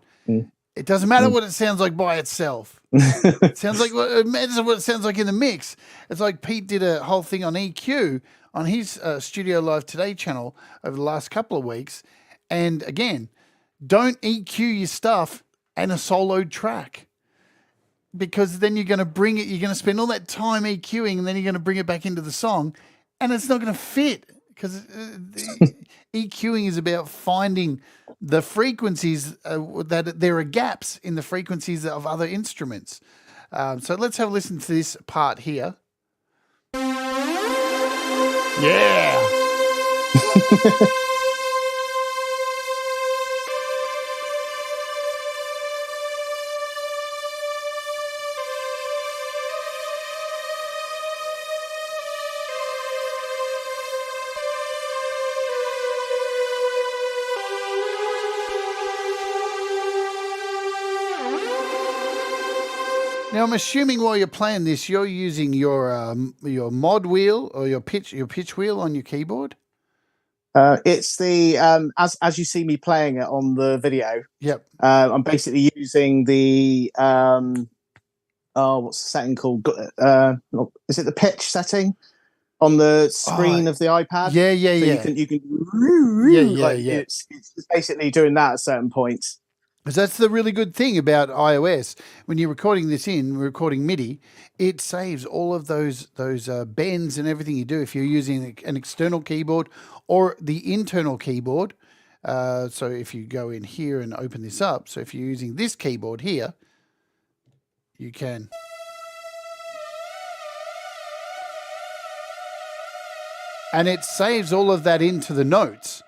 It doesn't matter what it sounds like by itself. It sounds like it matters what it sounds like in the mix. It's like Pete did a whole thing on EQ on his Studio Live Today channel over the last couple of weeks. And again, don't EQ your stuff and a soloed track, because then you're going to bring it, you're going to spend all that time EQing, and then you're going to bring it back into the song, and it's not going to fit, because EQing is about finding the frequencies that there are gaps in the frequencies of other instruments. So let's have a listen to this part here. Yeah. Now, I'm assuming while you're playing this, you're using your mod wheel or your pitch wheel on your keyboard. It's the as you see me playing it on the video. Yep. I'm basically using the what's the setting called? Is it the pitch setting on the screen of the iPad? Yeah. You can It's basically doing that at certain points. Because that's the really good thing about iOS. When you're recording recording MIDI, it saves all of those bends and everything you do if you're using an external keyboard or the internal keyboard. So if you go in here and open this up, so if you're using this keyboard here, you can. And it saves all of that into the notes.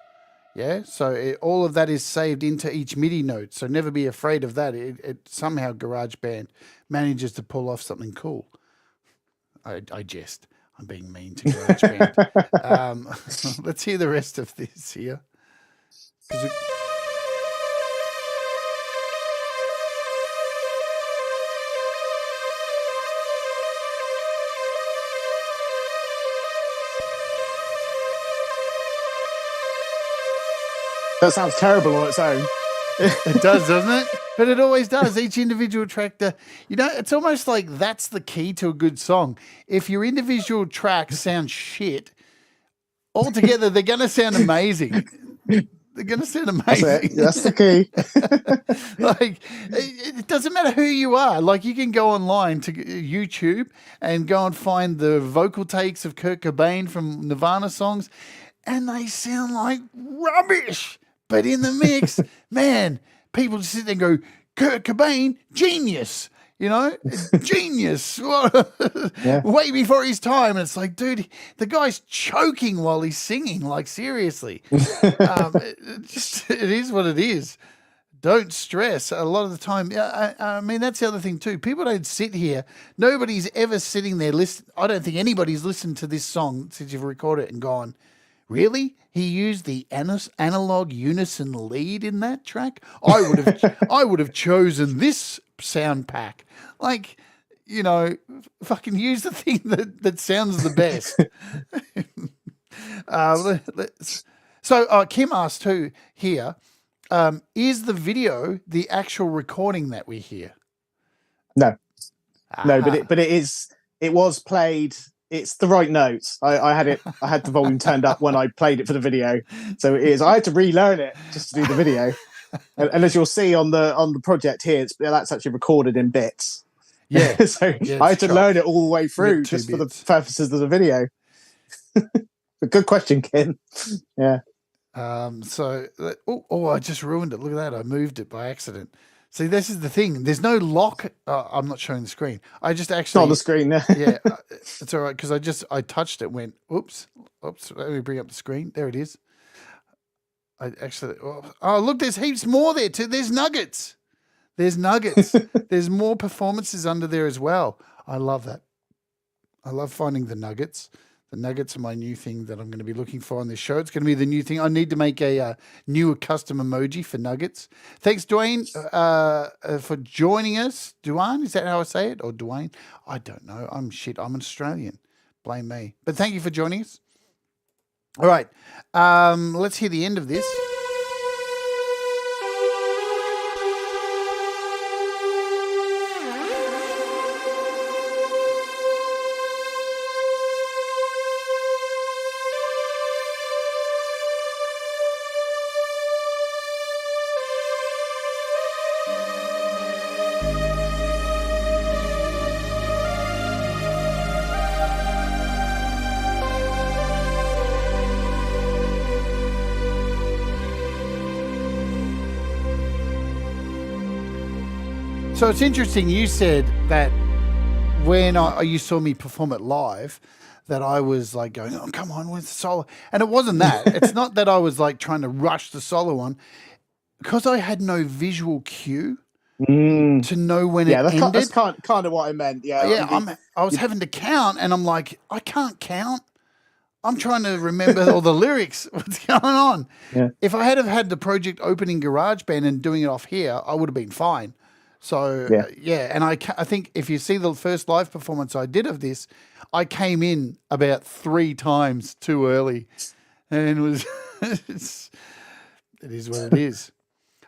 Yeah, so all of that is saved into each MIDI note. So never be afraid of that. It somehow GarageBand manages to pull off something cool. I jest. I'm being mean to GarageBand. Let's hear the rest of this here. That sounds terrible on its own. It does, doesn't it? But it always does. Each individual track, it's almost like that's the key to a good song. If your individual tracks sound shit, altogether they're going to sound amazing. They're going to sound amazing. That's the key. Like, it doesn't matter who you are. Like, you can go online to YouTube and go and find the vocal takes of Kurt Cobain from Nirvana songs, and they sound like rubbish. But in the mix, man, people just sit there and go, Kurt Cobain, genius, genius. Way before his time. And it's like, dude, the guy's choking while he's singing, like, seriously. It is what it is. Don't stress. A lot of the time, I mean, that's the other thing too. People don't sit here. Nobody's ever sitting there listening. I don't think anybody's listened to this song since you've recorded it and gone, really? He used the analog unison lead in that track? I would have chosen this sound pack. Like, fucking use the thing that sounds the best. So Kim asked too here, is the video the actual recording that we hear? No, Aha. but it was played. It's the right notes. I had the volume turned up when I played it for the video, so it is. I had to relearn it just to do the video, and as you'll see on the project here, that's actually recorded in bits. Yeah. So Yeah, I had it's to chopped. learn it all the way You through get 2 just for the bits. purposes of the video. A good question, Ken. Yeah. So, I just ruined it. Look at that. I moved it by accident. See, this is the thing. There's no lock. I'm not showing the screen. I just actually. It's not on the screen there. Yeah, it's all right because I touched it. Went oops. Let me bring up the screen. There it is. I actually. Oh, look, there's heaps more there too. There's nuggets. There's nuggets. There's more performances under there as well. I love that. I love finding the nuggets. The nuggets are my new thing that I'm going to be looking for on this show. It's going to be the new thing. I need to make a new custom emoji for nuggets. Thanks, Dwayne, for joining us. Duane, is that how I say it? Or Dwayne? I don't know. I'm Australian. Blame me. But thank you for joining us. All right. Let's hear the end of this. So it's interesting. You said that when you saw me perform it live, that I was like going, "Oh, come on, where's the solo?" And it wasn't that. It's not that I was like trying to rush the solo on, because I had no visual cue to know when it ended. That's kind of what I meant. Yeah, Yeah, I was having to count, and I'm like, I can't count. I'm trying to remember all the lyrics. What's going on? Yeah. If I had the project open in GarageBand and doing it off here, I would have been fine. So, and I think if you see the first live performance I did of this, I came in about 3 times too early, and it was it is what it is.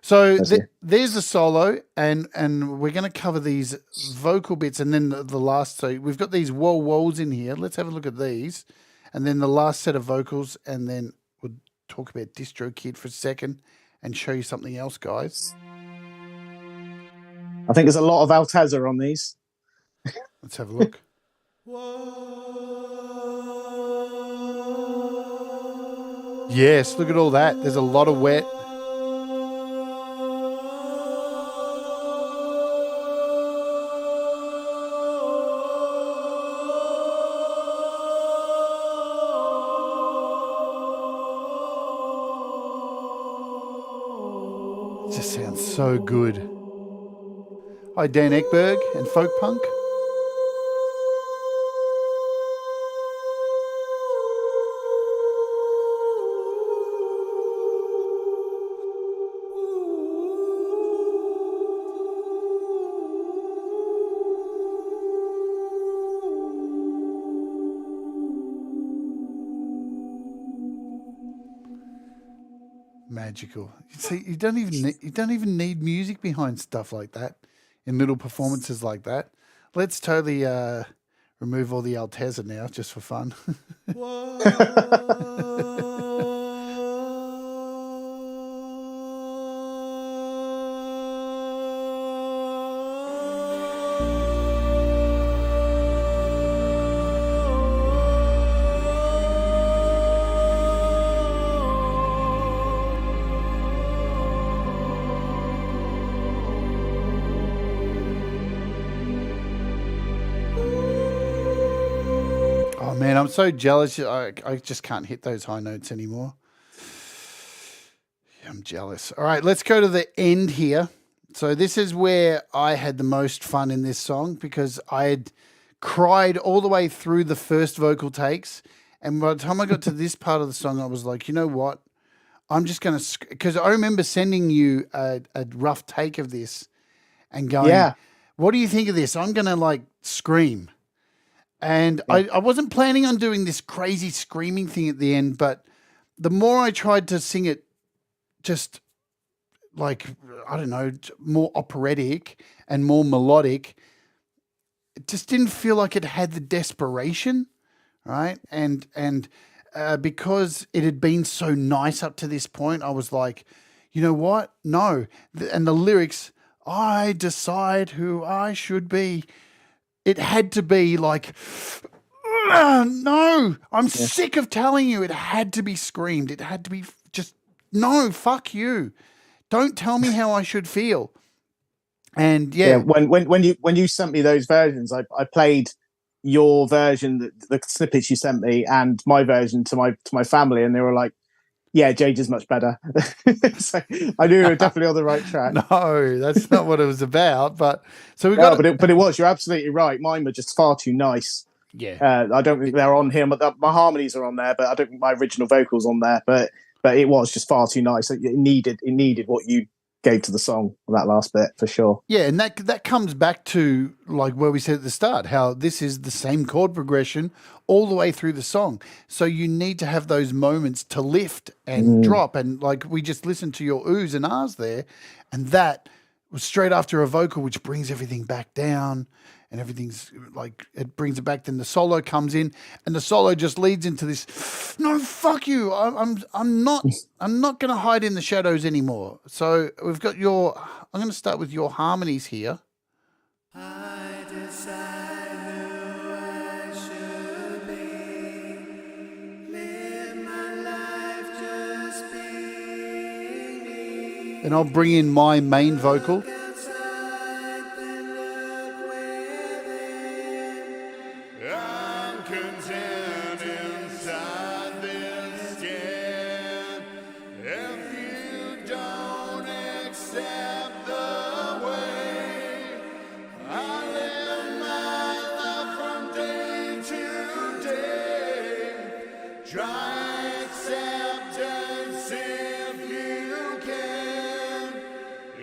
So there's the solo, and we're going to cover these vocal bits, and then the last. So we've got these whoa-whoas in here. Let's have a look at these, and then the last set of vocals, and then we'll talk about DistroKid for a second and show you something else, guys. I think there's a lot of Altazza on these. Let's have a look. Yes, look at all that. There's a lot of wet. It just sounds so good. Hi, Dan Ekberg and Folk Punk. Magical. See, you don't even need music behind stuff like that. In little performances like that. Let's totally remove all the Altazza now, just for fun. Man, I'm so jealous. I just can't hit those high notes anymore. Yeah, I'm jealous. All right, let's go to the end here. So this is where I had the most fun in this song, because I had cried all the way through the first vocal takes. And by the time I got to this part of the song, I was like, you know what? I'm just going to... Because I remember sending you a rough take of this and going, what do you think of this? I'm going to like scream. And I wasn't planning on doing this crazy screaming thing at the end, but the more I tried to sing it just like, I don't know, more operatic and more melodic. It just didn't feel like it had the desperation, right? And because it had been so nice up to this point, I was like, you know what? No. And the lyrics, I decide who I should be. It had to be like, no, I'm sick of telling you. It had to be screamed. It had to be just, no, fuck you. Don't tell me how I should feel. And Yeah, when you sent me those versions, I played your version, the snippets you sent me, and my version to my family, and they were like, "Yeah, Jade is much better." So I knew we were definitely on the right track. No, that's not what it was about. But so we No, got, but it was. You're absolutely right. Mine were just far too nice. yeah. I don't think they're on here. My harmonies are on there, but I don't think my original vocals on there. But it was just far too nice. It needed what you gave to the song, that last bit, for sure. Yeah, and that comes back to like where we said at the start, how this is the same chord progression all the way through the song. So you need to have those moments to lift and drop. And like we just listened to your oohs and ahs there, and that was straight after a vocal which brings everything back down. And everything's like, it brings it back. Then the solo comes in, and the solo just leads into this. No, fuck you. I'm not going to hide in the shadows anymore. So we've got your. I'm going to start with your harmonies here. I decide who I should be. Live my life just being me. And I'll bring in my main vocal. Outside, then look within. I'm content inside this skin. If you don't accept the way I live my life from day to day, try acceptance if you can.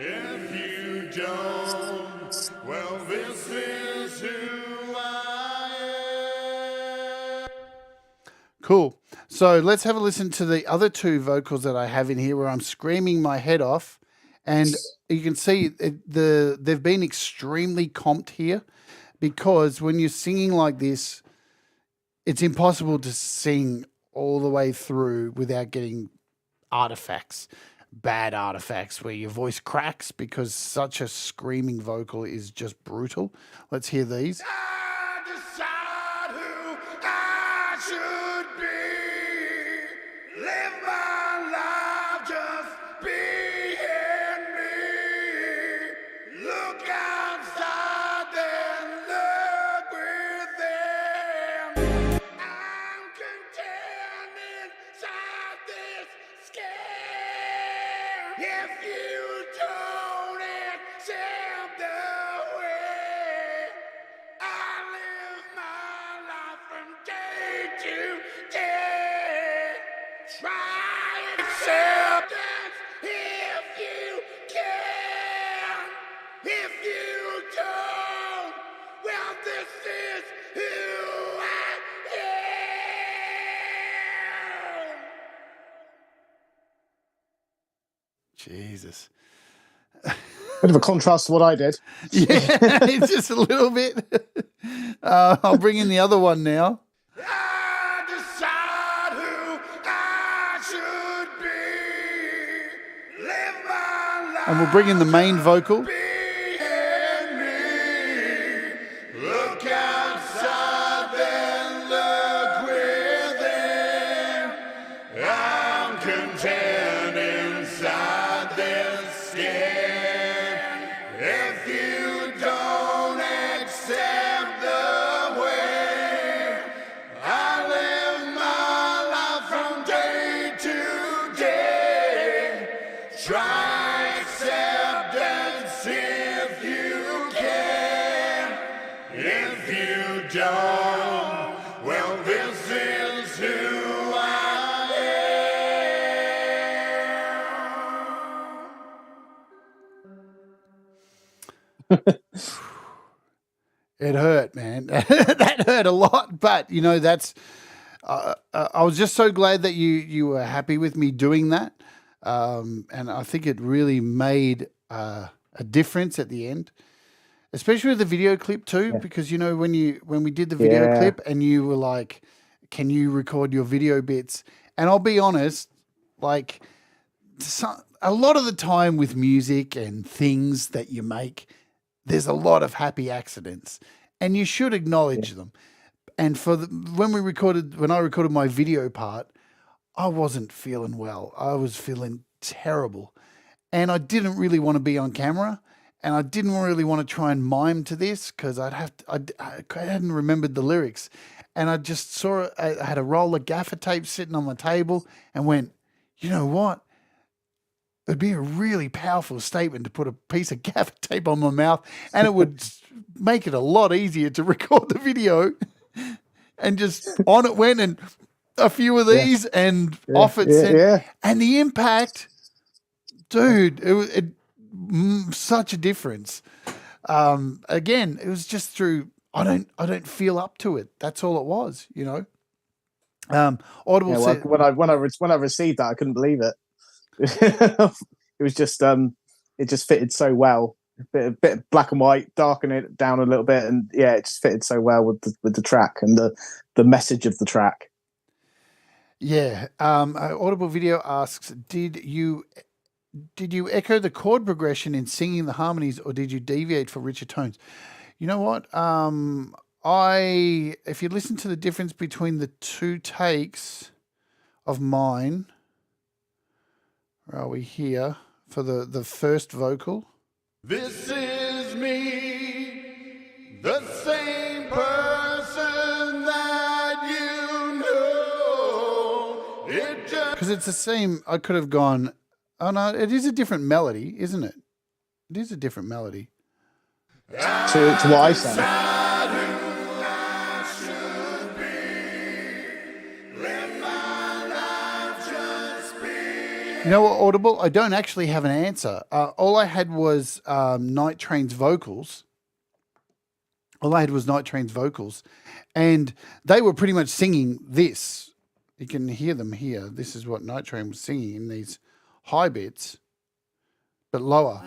If you don't, well, this is who I am. Cool. So let's have a listen to the other two vocals that I have in here where I'm screaming my head off. And you can see they've been extremely comped here, because when you're singing like this, it's impossible to sing all the way through without getting bad artifacts where your voice cracks, because such a screaming vocal is just brutal. Let's hear these. I decide who I should be. Live my life just being me. Look outside, then look within. I'm content inside this skin. If you don't accept the way I live my life from day to day, try acceptance if you can. If you don't, well, this is who I am. Jesus. Bit of a contrast to what I did. Yeah, it's just a little bit. I'll bring in the other one now. I decide who I should be. Live my life. And we'll bring in the main vocal. Being me. Look outside, then look within. I'm content inside this skin. If you don't accept the way I live my life from day to day, try acceptance if you can. If you don't, well, this is who I am. It hurt, man. That hurt a lot. But, you know, that's... I was just so glad that you were happy with me doing that. And I think it really made a difference at the end, especially with the video clip too, Yeah. because when we did the video Yeah. clip and you were like, "Can you record your video bits?" And I'll be honest, like a lot of the time with music and things that you make, there's a lot of happy accidents, and you should acknowledge them. And when I recorded my video part, I wasn't feeling well. I was feeling terrible. And I didn't really want to be on camera. And I didn't really want to try and mime to this because I hadn't remembered the lyrics. And I just saw it. I had a roll of gaffer tape sitting on my table and went, you know what? It'd be a really powerful statement to put a piece of gaffer tape on my mouth, and it would make it a lot easier to record the video. And just on it went, and a few of these, and off it sent. And the impact, dude, it such a difference. Again, it was just through. I don't feel up to it. That's all it was, Audible said, when I received that, I couldn't believe it. It was just it just fitted so well. A bit black and white, darken it down a little bit, and it just fitted so well with the track and the message of the track. Yeah. Audible Video asks, did you echo the chord progression in singing the harmonies, or did you deviate for richer tones? You know what? If you listen to the difference between the two takes of mine, where are we here for the first vocal? This is me, the same person that you know. It just Because it's the same. I could have gone, oh no, it is a different melody, isn't it? It is a different melody. To what I sang. You know what, Audible? I don't actually have an answer. All I had was Night Train's vocals. And they were pretty much singing this. You can hear them here. This is what Night Train was singing in these high bits, but lower.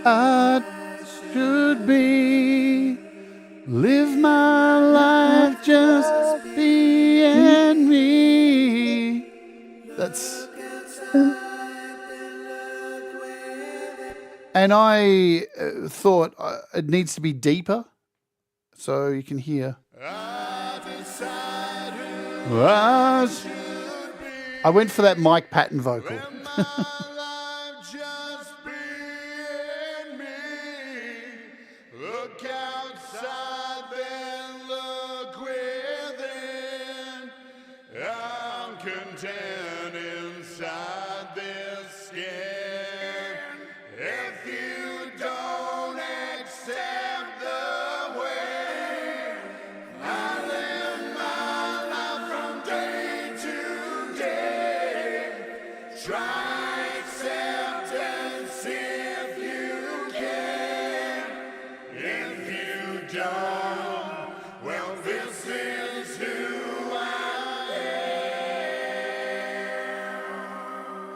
I should be, live my life just being me. That's, and I thought it needs to be deeper, so you can hear. I went for that Mike Patton vocal. Look outside, then look within. I'm content inside this skin. If you don't accept the way I live my life from day to day, try acceptance if you can. If you don't, well, this is who I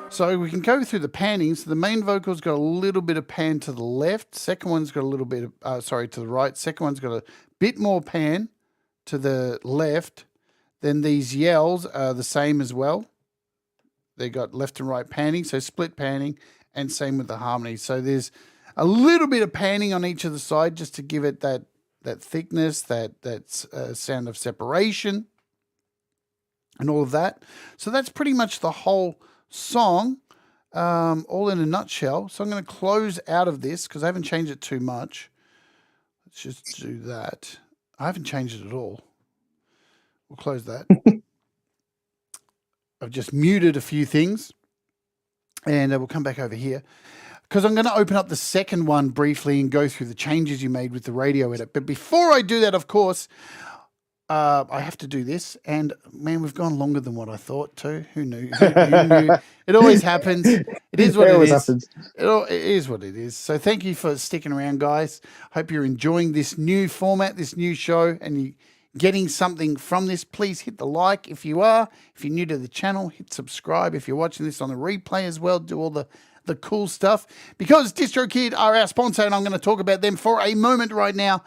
am. So we can go through the panning. So the main vocal's got a little bit of pan to the left. Second one's got a little bit of, to the right. Second one's got a bit more pan to the left. Then these yells are the same as well. They got left and right panning, so split panning, and same with the harmony. So there's a little bit of panning on each of the side just to give it that thickness, that sound of separation, and all of that. So that's pretty much the whole song, all in a nutshell. So I'm going to close out of this because I haven't changed it too much. Let's just do that. I haven't changed it at all. We'll close that. I've just muted a few things, and we'll come back over here because I'm going to open up the second one briefly and go through the changes you made with the radio edit. But before I do that, of course, I have to do this. And man, we've gone longer than what I thought too. Who knew? Who knew? It always happens. It is what it is. Happens. It is what it is. So thank you for sticking around, guys. Hope you're enjoying this new format, this new show, and getting something from this, please hit the like if you are. If you're new to the channel, hit subscribe. If you're watching this on the replay as well, do all the cool stuff. Because DistroKid are our sponsor, and I'm going to talk about them for a moment right now.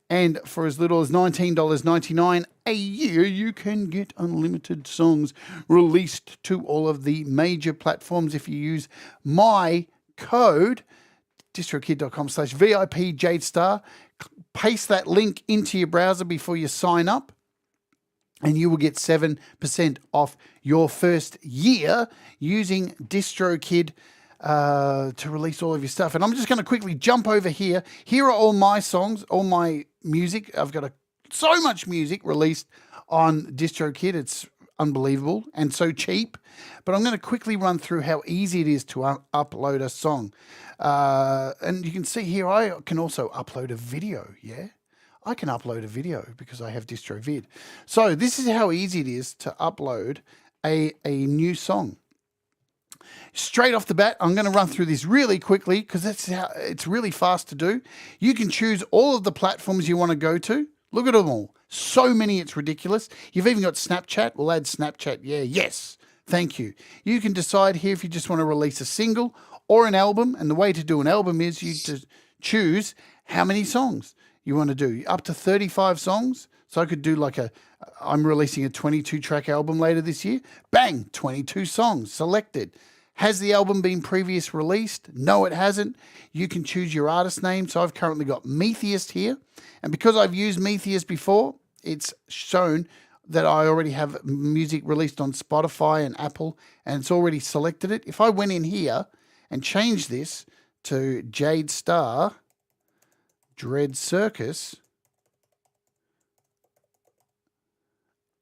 And for as little as $19.99 a year, you can get unlimited songs released to all of the major platforms if you use my code, distrokid.com/VIP Jade Starr. Paste that link into your browser before you sign up, and you will get 7% off your first year using DistroKid to release all of your stuff. And I'm just going to quickly jump over here. Here are all my songs, all my music. I've got so much music released on DistroKid. It's unbelievable and so cheap. But I'm going to quickly run through how easy it is to upload a song. And you can see here, I can also upload a video. Yeah, I can upload a video because I have DistroVid. So this is how easy it is to upload a new song. Straight off the bat, I'm going to run through this really quickly because that's how it's really fast to do. You can choose all of the platforms you want to go to. Look at them all. So many, it's ridiculous. You've even got Snapchat. We'll add Snapchat. Yeah, yes. Thank you. You can decide here if you just want to release a single or an album. And the way to do an album is you to choose how many songs you want to do. Up to 35 songs. So I could do like I'm releasing a 22-track album later this year. Bang, 22 songs selected. Has the album been previously released? No, it hasn't. You can choose your artist name. So I've currently got Metheist here. And because I've used Metheist before, it's shown that I already have music released on Spotify and Apple, and it's already selected it. If I went in here and changed this to Jade Starr, Dread Circus,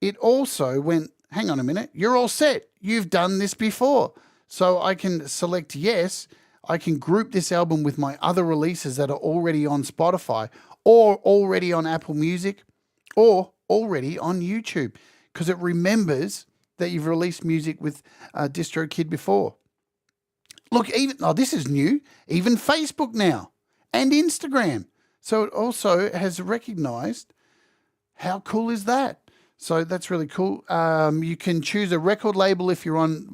it also went, hang on a minute, you're all set. You've done this before. So I can select yes. I can group this album with my other releases that are already on Spotify or already on Apple Music or already on YouTube because it remembers that you've released music with DistroKid before. Look, this is new, even Facebook now and Instagram. So it also has recognized. How cool is that? So that's really cool. You can choose a record label if you're on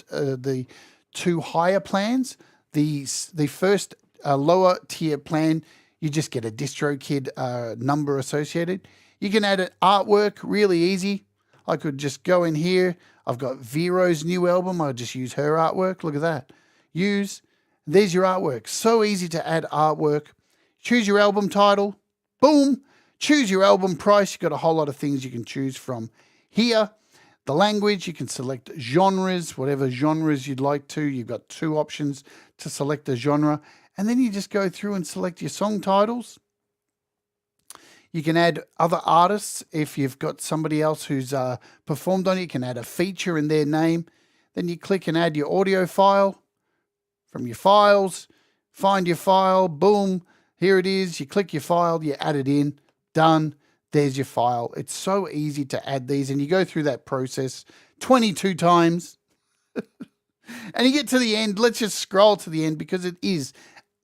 the two higher plans. The first lower tier plan, you just get a DistroKid number associated. You can add an artwork, really easy. I could just go in here. I've got Vero's new album. I'll just use her artwork. Look at that. There's your artwork. So easy to add artwork. Choose your album title. Boom. Choose your album price. You've got a whole lot of things you can choose from here. The language, you can select genres, whatever genres you'd like to. You've got two options to select a genre. And then you just go through and select your song titles. You can add other artists. If you've got somebody else who's performed on it, you can add a feature in their name. Then you click and add your audio file from your files. Find your file. Boom. Here it is. You click your file. You add it in. Done. There's your file. It's so easy to add these, and you go through that process 22 times. And you get to the end. Let's just scroll to the end because it is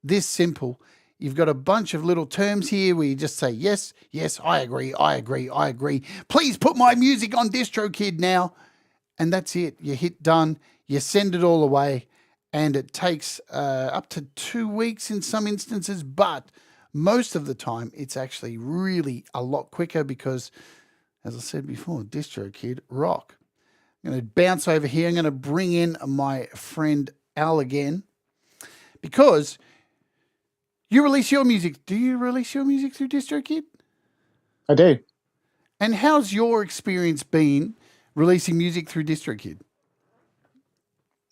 this simple. You've got a bunch of little terms here where you just say, yes, yes, I agree, I agree, I agree. Please put my music on DistroKid now. And that's it. You hit done. You send it all away. And it takes up to 2 weeks in some instances, but most of the time, it's actually really a lot quicker because, as I said before, DistroKid rock. I'm going to bounce over here. I'm going to bring in my friend Al again because you release your music. Do you release your music through DistroKid? I do. And how's your experience been releasing music through DistroKid?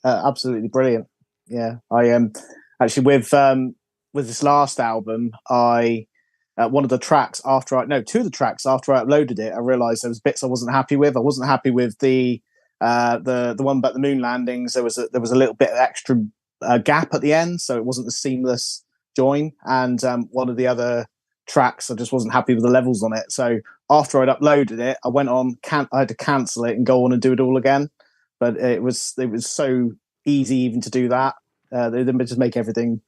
Absolutely brilliant. Yeah, I am actually with this last album, I one of the tracks two of the tracks after I uploaded it, I realized there was bits I wasn't happy with. I wasn't happy with the one about the moon landings. There was a little bit of extra gap at the end, so it wasn't a seamless join. And one of the other tracks, I just wasn't happy with the levels on it. So after I'd uploaded it, I went on. I had to cancel it and go on and do it all again. But it was so easy even to do that. They just make everything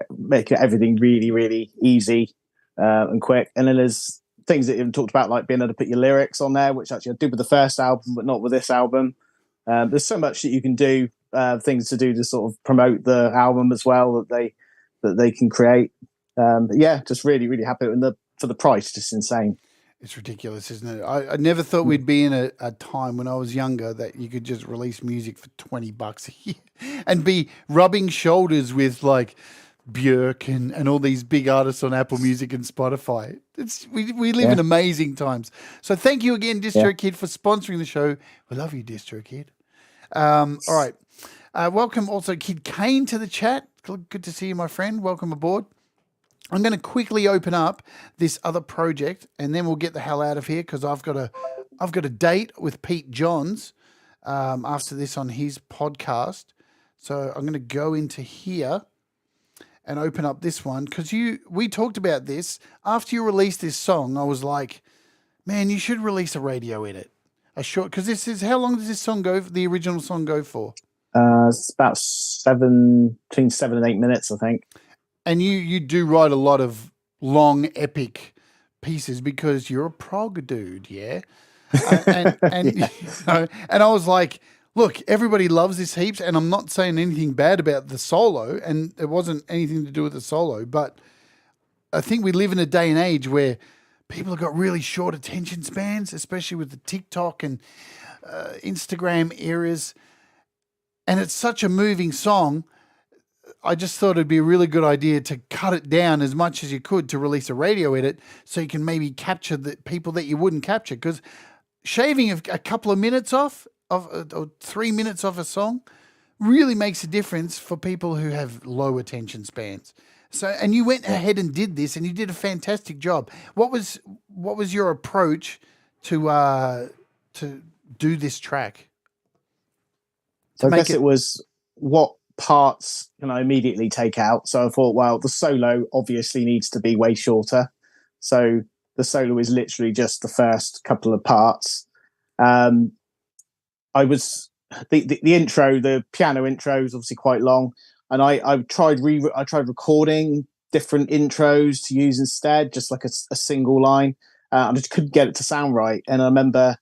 really, really easy and quick. And then there's things that you talked about, like being able to put your lyrics on there, which actually I did with the first album, but not with this album. There's so much that you can do, things to do to sort of promote the album as well that they can create. But yeah, just really, really happy. And for the price, just insane. It's ridiculous, isn't it? I never thought we'd be in a time when I was younger that you could just release music for $20 a year and be rubbing shoulders with like Björk and all these big artists on Apple Music and Spotify. We live in amazing times. So thank you again, Distro Kid, for sponsoring the show. We love you, Distro Kid. All right. Welcome also Kid Kane to the chat. Good to see you, my friend. Welcome aboard. I'm going to quickly open up this other project, and then we'll get the hell out of here because I've got a date with Pete Johns after this on his podcast. So I'm going to go into here and open up this one because we talked about this after you released this song. I was like, man, you should release a radio edit, a short, because this is, how long does this song go? The original song go for? It's about between 7 and 8 minutes, I think. And you do write a lot of long, epic pieces because you're a prog dude, yeah? And I was like, look, everybody loves this heaps, and I'm not saying anything bad about the solo, and it wasn't anything to do with the solo, but I think we live in a day and age where people have got really short attention spans, especially with the TikTok and Instagram eras, and it's such a moving song. I just thought it'd be a really good idea to cut it down as much as you could to release a radio edit so you can maybe capture the people that you wouldn't capture. Because shaving a couple of minutes off or 3 minutes off a song really makes a difference for people who have low attention spans. So, and you went ahead and did this, and you did a fantastic job. What was your approach to do this track? So I guess it was what parts can I immediately take out. So I thought, well, the solo obviously needs to be way shorter. So the solo is literally just the first couple of parts. The intro, the piano intro is obviously quite long, and I tried recording different intros to use instead, just like a single line. I just couldn't get it to sound right, and I remember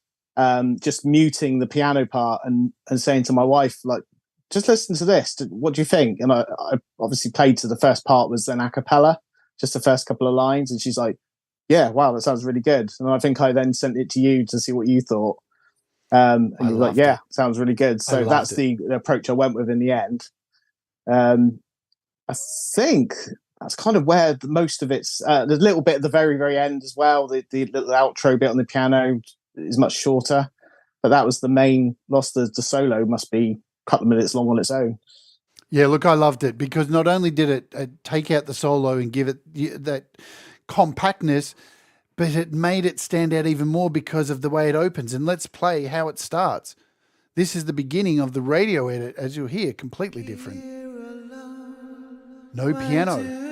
just muting the piano part and saying to my wife, like, just listen to this. What do you think? And I obviously played to the first part was then a cappella, just the first couple of lines. And she's like, yeah, wow, that sounds really good. And I think I then sent it to you to see what you thought. And you were like, yeah, sounds really good. So that's the approach I went with in the end. I think that's kind of where most of it's, there's a little bit at the very, very end as well. The little outro bit on the piano is much shorter, but that was the main loss. The solo must be couple of minutes long on its own. Yeah, look, I loved it because not only did it take out the solo and give it that compactness, but it made it stand out even more because of the way it opens. And let's play how it starts. This is the beginning of the radio edit, as you'll hear, completely different. No piano.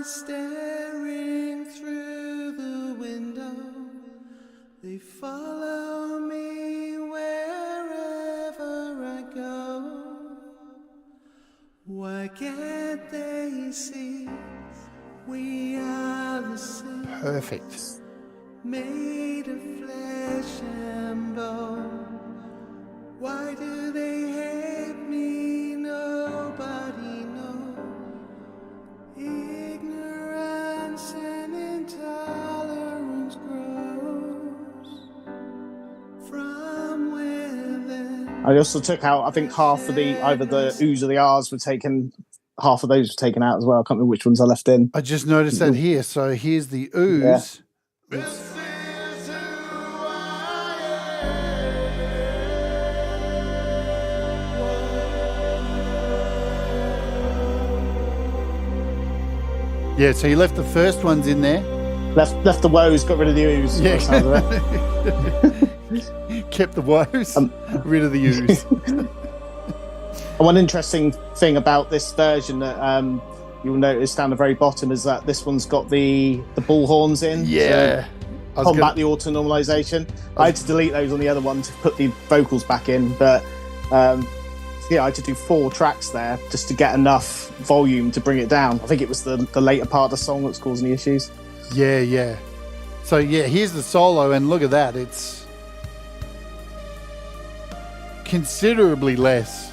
Staring through the window, they follow me wherever I go. Why can't they see we are the same? Perfect. Made of flesh and bone. Why do they hate me? Nobody knows. Ignorance and intolerance grows from within. I also took out, I think, half of either the oohs or the ahs were taken, half of those were taken out as well. I can't remember which ones I left in. I just noticed that here. So here's the oohs. This is who I am. Yeah, so you left the first ones in there. Left the woes, got rid of the oohs. Yeah. Kept the woes, rid of the oohs. One interesting thing about this version that you'll notice down the very bottom is that this one's got the bull horns in. Yeah. To combat the auto normalization. I had to delete those on the other one to put the vocals back in, but I had to do 4 tracks there just to get enough volume to bring it down. I think it was the later part of the song that's causing the issues. Yeah. So yeah, here's the solo, and look at that. It's considerably less.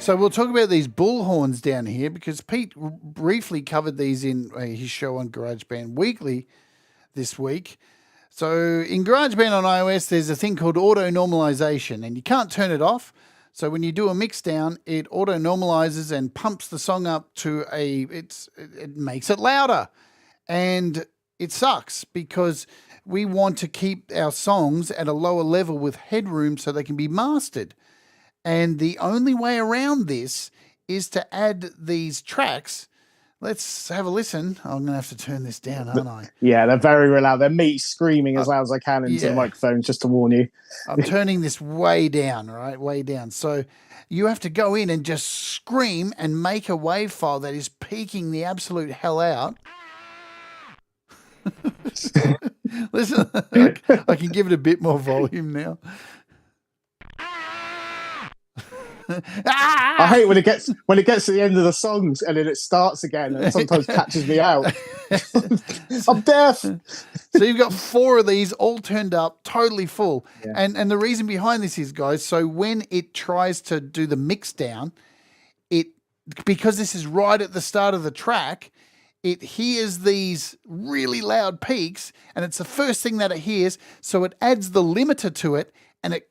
So we'll talk about these bullhorns down here because Pete briefly covered these in his show on GarageBand Weekly this week. So in GarageBand on iOS, there's a thing called auto normalization, and you can't turn it off. So when you do a mix down, it auto normalizes and pumps the song up to it makes it louder, and it sucks because we want to keep our songs at a lower level with headroom so they can be mastered. And the only way around this is to add these tracks. Let's have a listen. I'm going to have to turn this down, aren't I? Yeah, they're very loud. They're me screaming as loud as I can into the microphone, just to warn you. I'm turning this way down, right? Way down. So you have to go in and just scream and make a wave file that is peaking the absolute hell out. Listen, I can give it a bit more volume now. I hate when it gets to the end of the songs and then it starts again, and it sometimes catches me out. I'm deaf. So you've got 4 of these all turned up, totally full. Yeah. And the reason behind this is, guys, so when it tries to do the mix down, because this is right at the start of the track, it hears these really loud peaks, and it's the first thing that it hears, so it adds the limiter to it, and it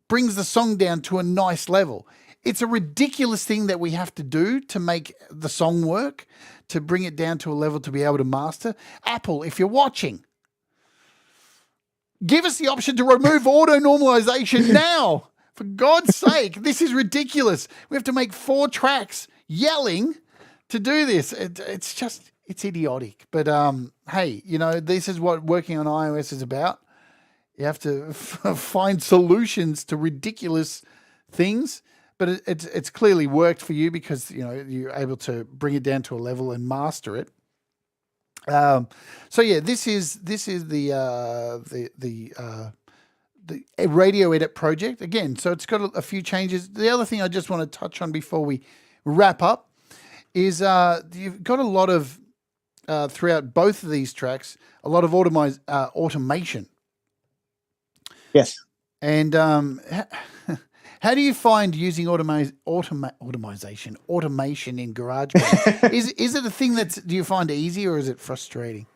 brings the song down to a nice level. It's a ridiculous thing that we have to do to make the song work, to bring it down to a level to be able to master. Apple, if you're watching, give us the option to remove auto normalization now. For God's sake, this is ridiculous. We have to make 4 tracks yelling to do this. It's idiotic. But hey, this is what working on iOS is about. You have to find solutions to ridiculous things, but it's clearly worked for you because you're able to bring it down to a level and master it. So yeah, this is the radio edit project again. So it's got a few changes. The other thing I just want to touch on before we wrap up is you've got a lot of throughout both of these tracks, a lot of automation. Yes. And how do you find using automation in GarageBand? Is it a thing do you find it easy or is it frustrating?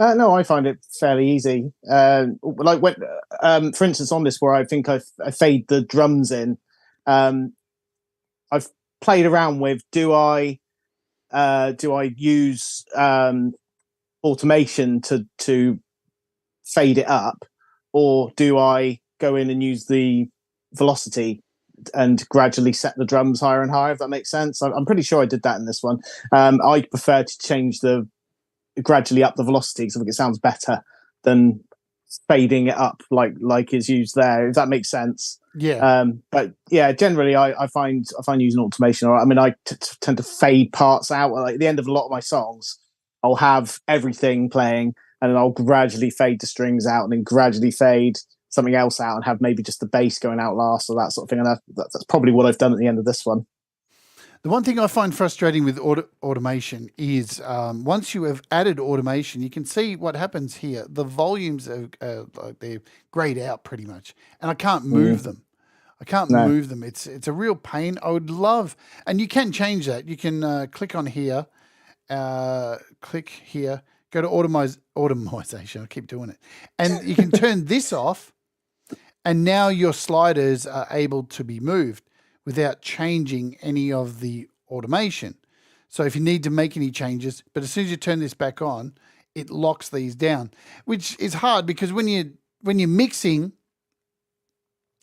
No, I find it fairly easy. Like when, for instance, on this where I think I fade the drums in, I've played around with do I use automation to fade it up, or do I go in and use the velocity and gradually set the drums higher and higher, if that makes sense? I'm pretty sure I did that in this one. I prefer to change gradually up the velocity because I think it sounds better than fading it up like is used there, if that makes sense. Yeah. But yeah, generally I find using automation, I mean, I tend to fade parts out. Like at the end of a lot of my songs, I'll have everything playing and then I'll gradually fade the strings out and then gradually fade something else out and have maybe just the bass going out last or that sort of thing. And that's probably what I've done at the end of this one. The one thing I find frustrating with automation is once you have added automation, you can see what happens here. The volumes are they're grayed out pretty much, and I can't move them. I can't move them. It's a real pain. I would love, and you can change that. You can click on here, click here, go to automation. I keep doing it, and you can turn this off, and now your sliders are able to be moved without changing any of the automation. So if you need to make any changes, but as soon as you turn this back on, it locks these down, which is hard because when you're mixing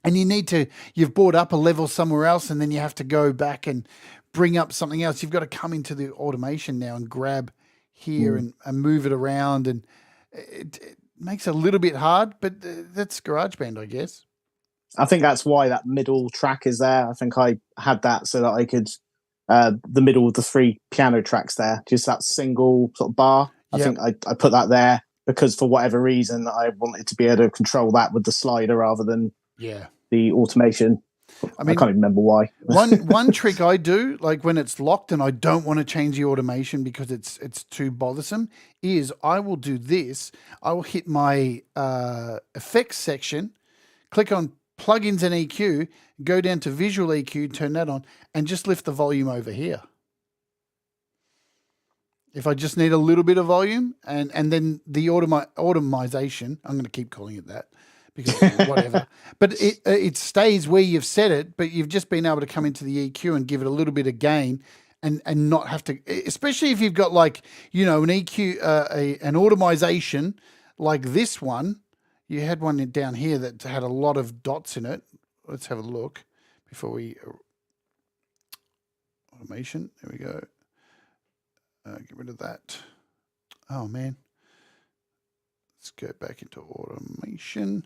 and you've brought up a level somewhere else and then you have to go back and bring up something else, you've got to come into the automation now and grab here and move it around, and it makes it a little bit hard, but that's GarageBand, I guess. I think that's why that middle track is there. I think I had that so that I could the middle of the 3 piano tracks there, just that single sort of bar. I Yep. think I put that there because for whatever reason I wanted to be able to control that with the slider rather than Yeah. the automation. I mean, I can't even remember why. one trick I do, like when it's locked and I don't want to change the automation because it's too bothersome, is I will do this. I will hit my effects section, click on plugins and EQ, go down to visual EQ, turn that on, and just lift the volume over here. If I just need a little bit of volume, and then the automation, I'm going to keep calling it that because whatever. But it stays where you've set it, but you've just been able to come into the EQ and give it a little bit of gain and not have to, especially if you've got like, you know, an EQ, an automation like this one. You had one down here that had a lot of dots in it. Let's have a look before we automation. There we go. Get rid of that. Oh man. Let's go back into automation.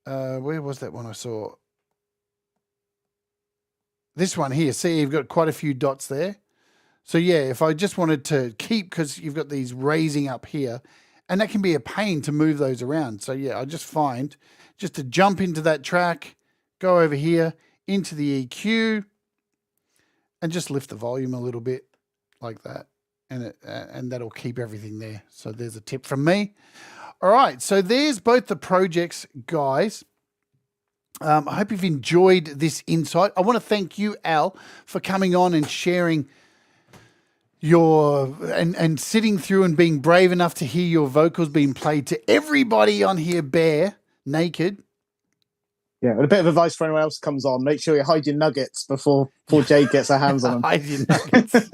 Where was that one I saw? This one here. See, you've got quite a few dots there. So yeah, if I just wanted to keep, because you've got these raising up here, and that can be a pain to move those around. So yeah, I just find just to jump into that track, go over here into the EQ, and just lift the volume a little bit like that. And that'll keep everything there. So there's a tip from me. All right, so there's both the projects, guys. I hope you've enjoyed this insight. I want to thank you, Al, for coming on and sharing your and sitting through and being brave enough to hear your vocals being played to everybody on here bare, naked. Yeah, and a bit of advice for anyone else who comes on: make sure you hide your nuggets before Jade gets her hands on them. Hide your nuggets.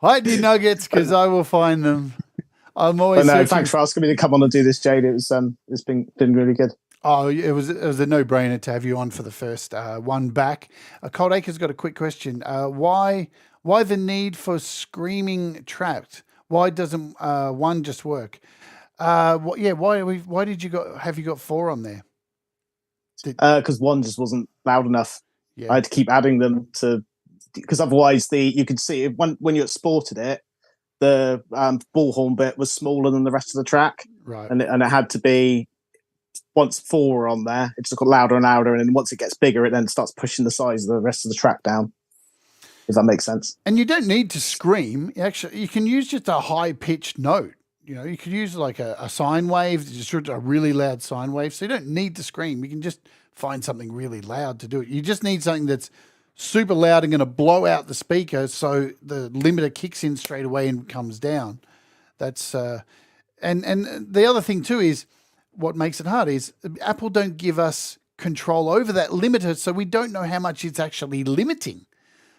Hide your nuggets, because I will find them. I'm always. But no, thanks for asking me to come on and do this, Jade. It's been really good. Oh, it was a no-brainer to have you on for the first one back. Cold Acre's got a quick question. Why the need for screaming trapped? Why doesn't one just work? Why did you have you got 4 on there? Because one just wasn't loud enough. Yeah. I had to keep adding them because otherwise you could see when you exported it, the bullhorn bit was smaller than the rest of the track, right? And it had to be, once 4 were on there, it just got louder and louder, and then once it gets bigger, it then starts pushing the size of the rest of the track down. If that makes sense. And you don't need to scream. Actually, you can use just a high-pitched note. You know, you could use like a sine wave, just a really loud sine wave. So you don't need to scream. You can just find something really loud to do it. You just need something that's super loud and going to blow out the speaker so the limiter kicks in straight away and comes down. That's and the other thing too is what makes it hard is Apple don't give us control over that limiter, so we don't know how much it's actually limiting.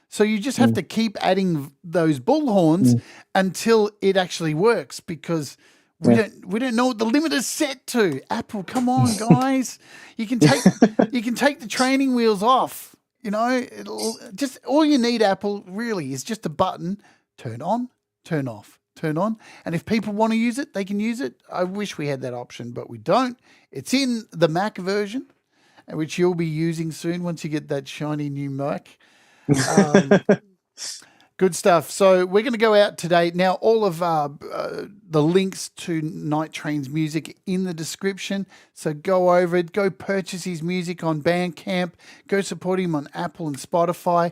So you just have to keep adding those bullhorns until it actually works, because we don't know what the limiter's set to. Apple, come on, guys. You can take the training wheels off. You know, just all you need, Apple, really, is just a button. Turn on, turn off, turn on. And if people want to use it, they can use it. I wish we had that option, but we don't. It's in the Mac version, which you'll be using soon once you get that shiny new Mac. Good stuff. So we're going to go out today. Now, all of the links to Night Train's music in the description. So go over it. Go purchase his music on Bandcamp. Go support him on Apple and Spotify.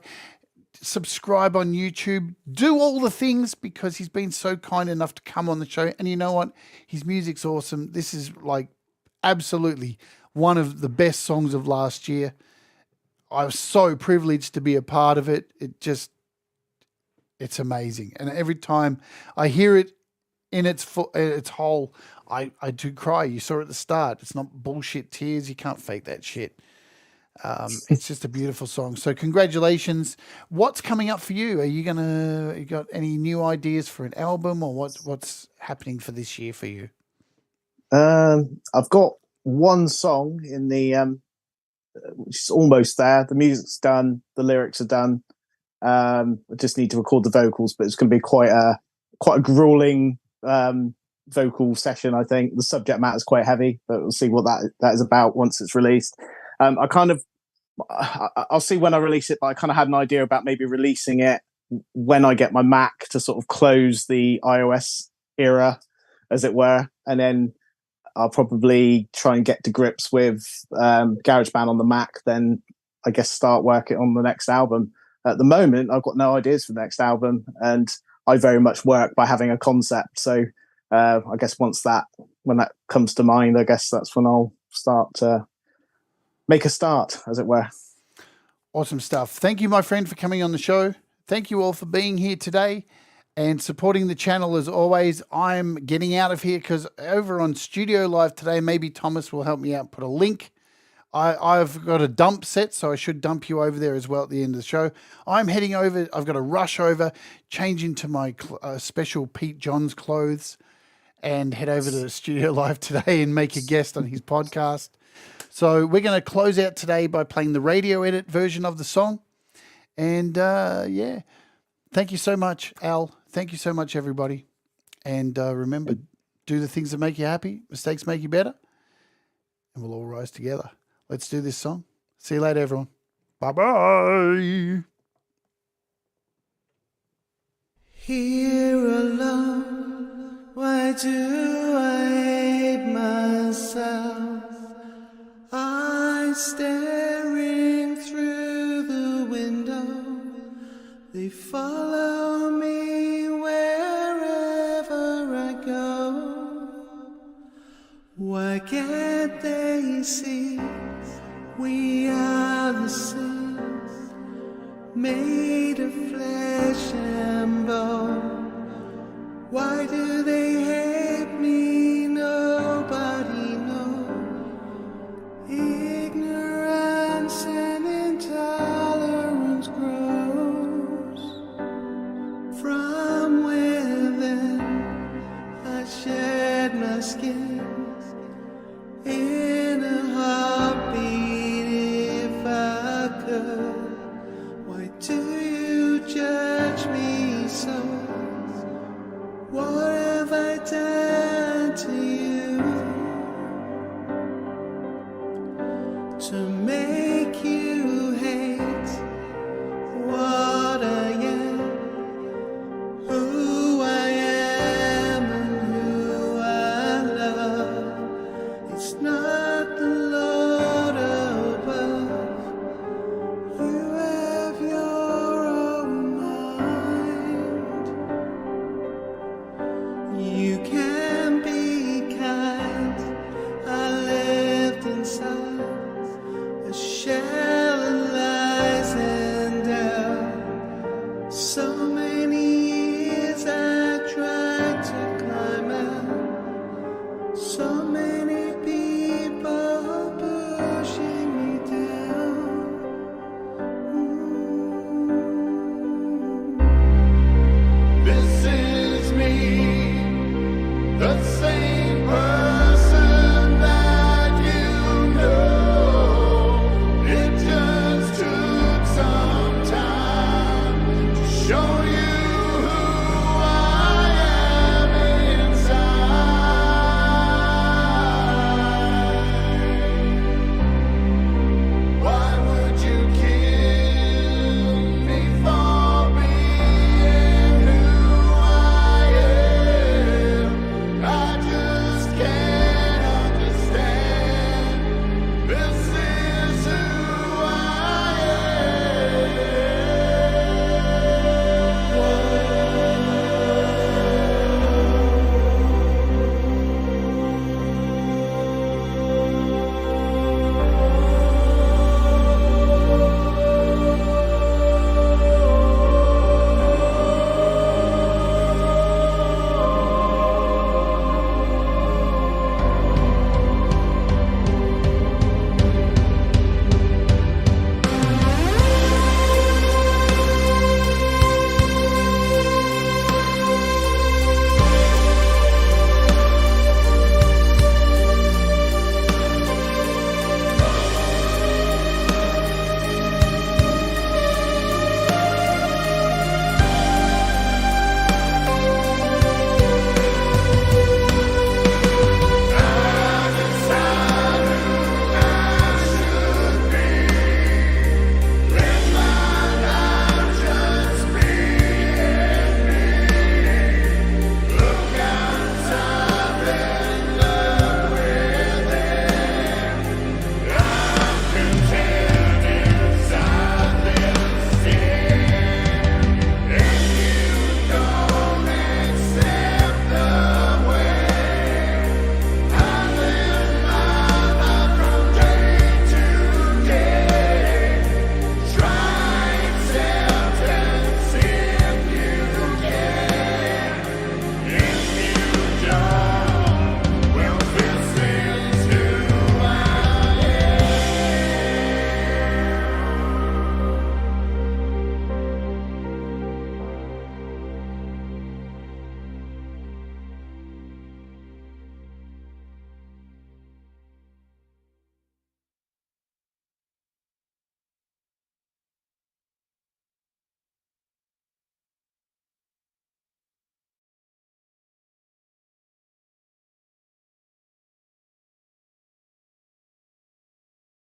Subscribe on YouTube. Do all the things, because he's been so kind enough to come on the show. And you know what? His music's awesome. This is like absolutely one of the best songs of last year. I was so privileged to be a part of it. It's amazing. And every time I hear it in its whole, I do cry. You saw it at the start. It's not bullshit tears. You can't fake that shit. It's just a beautiful song. So congratulations. What's coming up for you? You got any new ideas for an album, or what's happening for this year for you? I've got one song in the, which is almost there. The music's done. The lyrics are done. I just need to record the vocals, but it's going to be quite a grueling vocal session. I think the subject matter is quite heavy, but we'll see what that is about once it's released. I kind of, I'll see when I release it, but I kind of had an idea about maybe releasing it when I get my Mac to sort of close the iOS era, as it were, and then I'll probably try and get to grips with GarageBand on the Mac, then I guess start working on the next album. At the moment, I've got no ideas for the next album, and I very much work by having a concept. So I guess when that comes to mind, I guess that's when I'll start to make a start, as it were. Awesome stuff. Thank you, my friend, for coming on the show. Thank you all for being here today and supporting the channel as always. I'm getting out of here because over on Studio Live today, maybe Thomas will help me out, put a link. I've got a dump set, so I should dump you over there as well at the end of the show. I'm heading over. I've got to rush over, change into my special Pete Johns clothes, and head over to Studio Live today and make a guest on his podcast. So we're going to close out today by playing the radio edit version of the song. And yeah, thank you so much, Al. Thank you so much, everybody. And remember, do the things that make you happy. Mistakes make you better. And we'll all rise together. Let's do this song. See you later, everyone. Bye-bye. Here alone, why do I hate myself? I'm staring through the window. They follow me wherever I go. Why can't they see we are the saints, made of flesh and bone? Why do they hate me? Nobody knows. Ignorance and intolerance grows from within. I shed my skin in a heartbeat if I could. Why do you judge me so? What have I done to you to make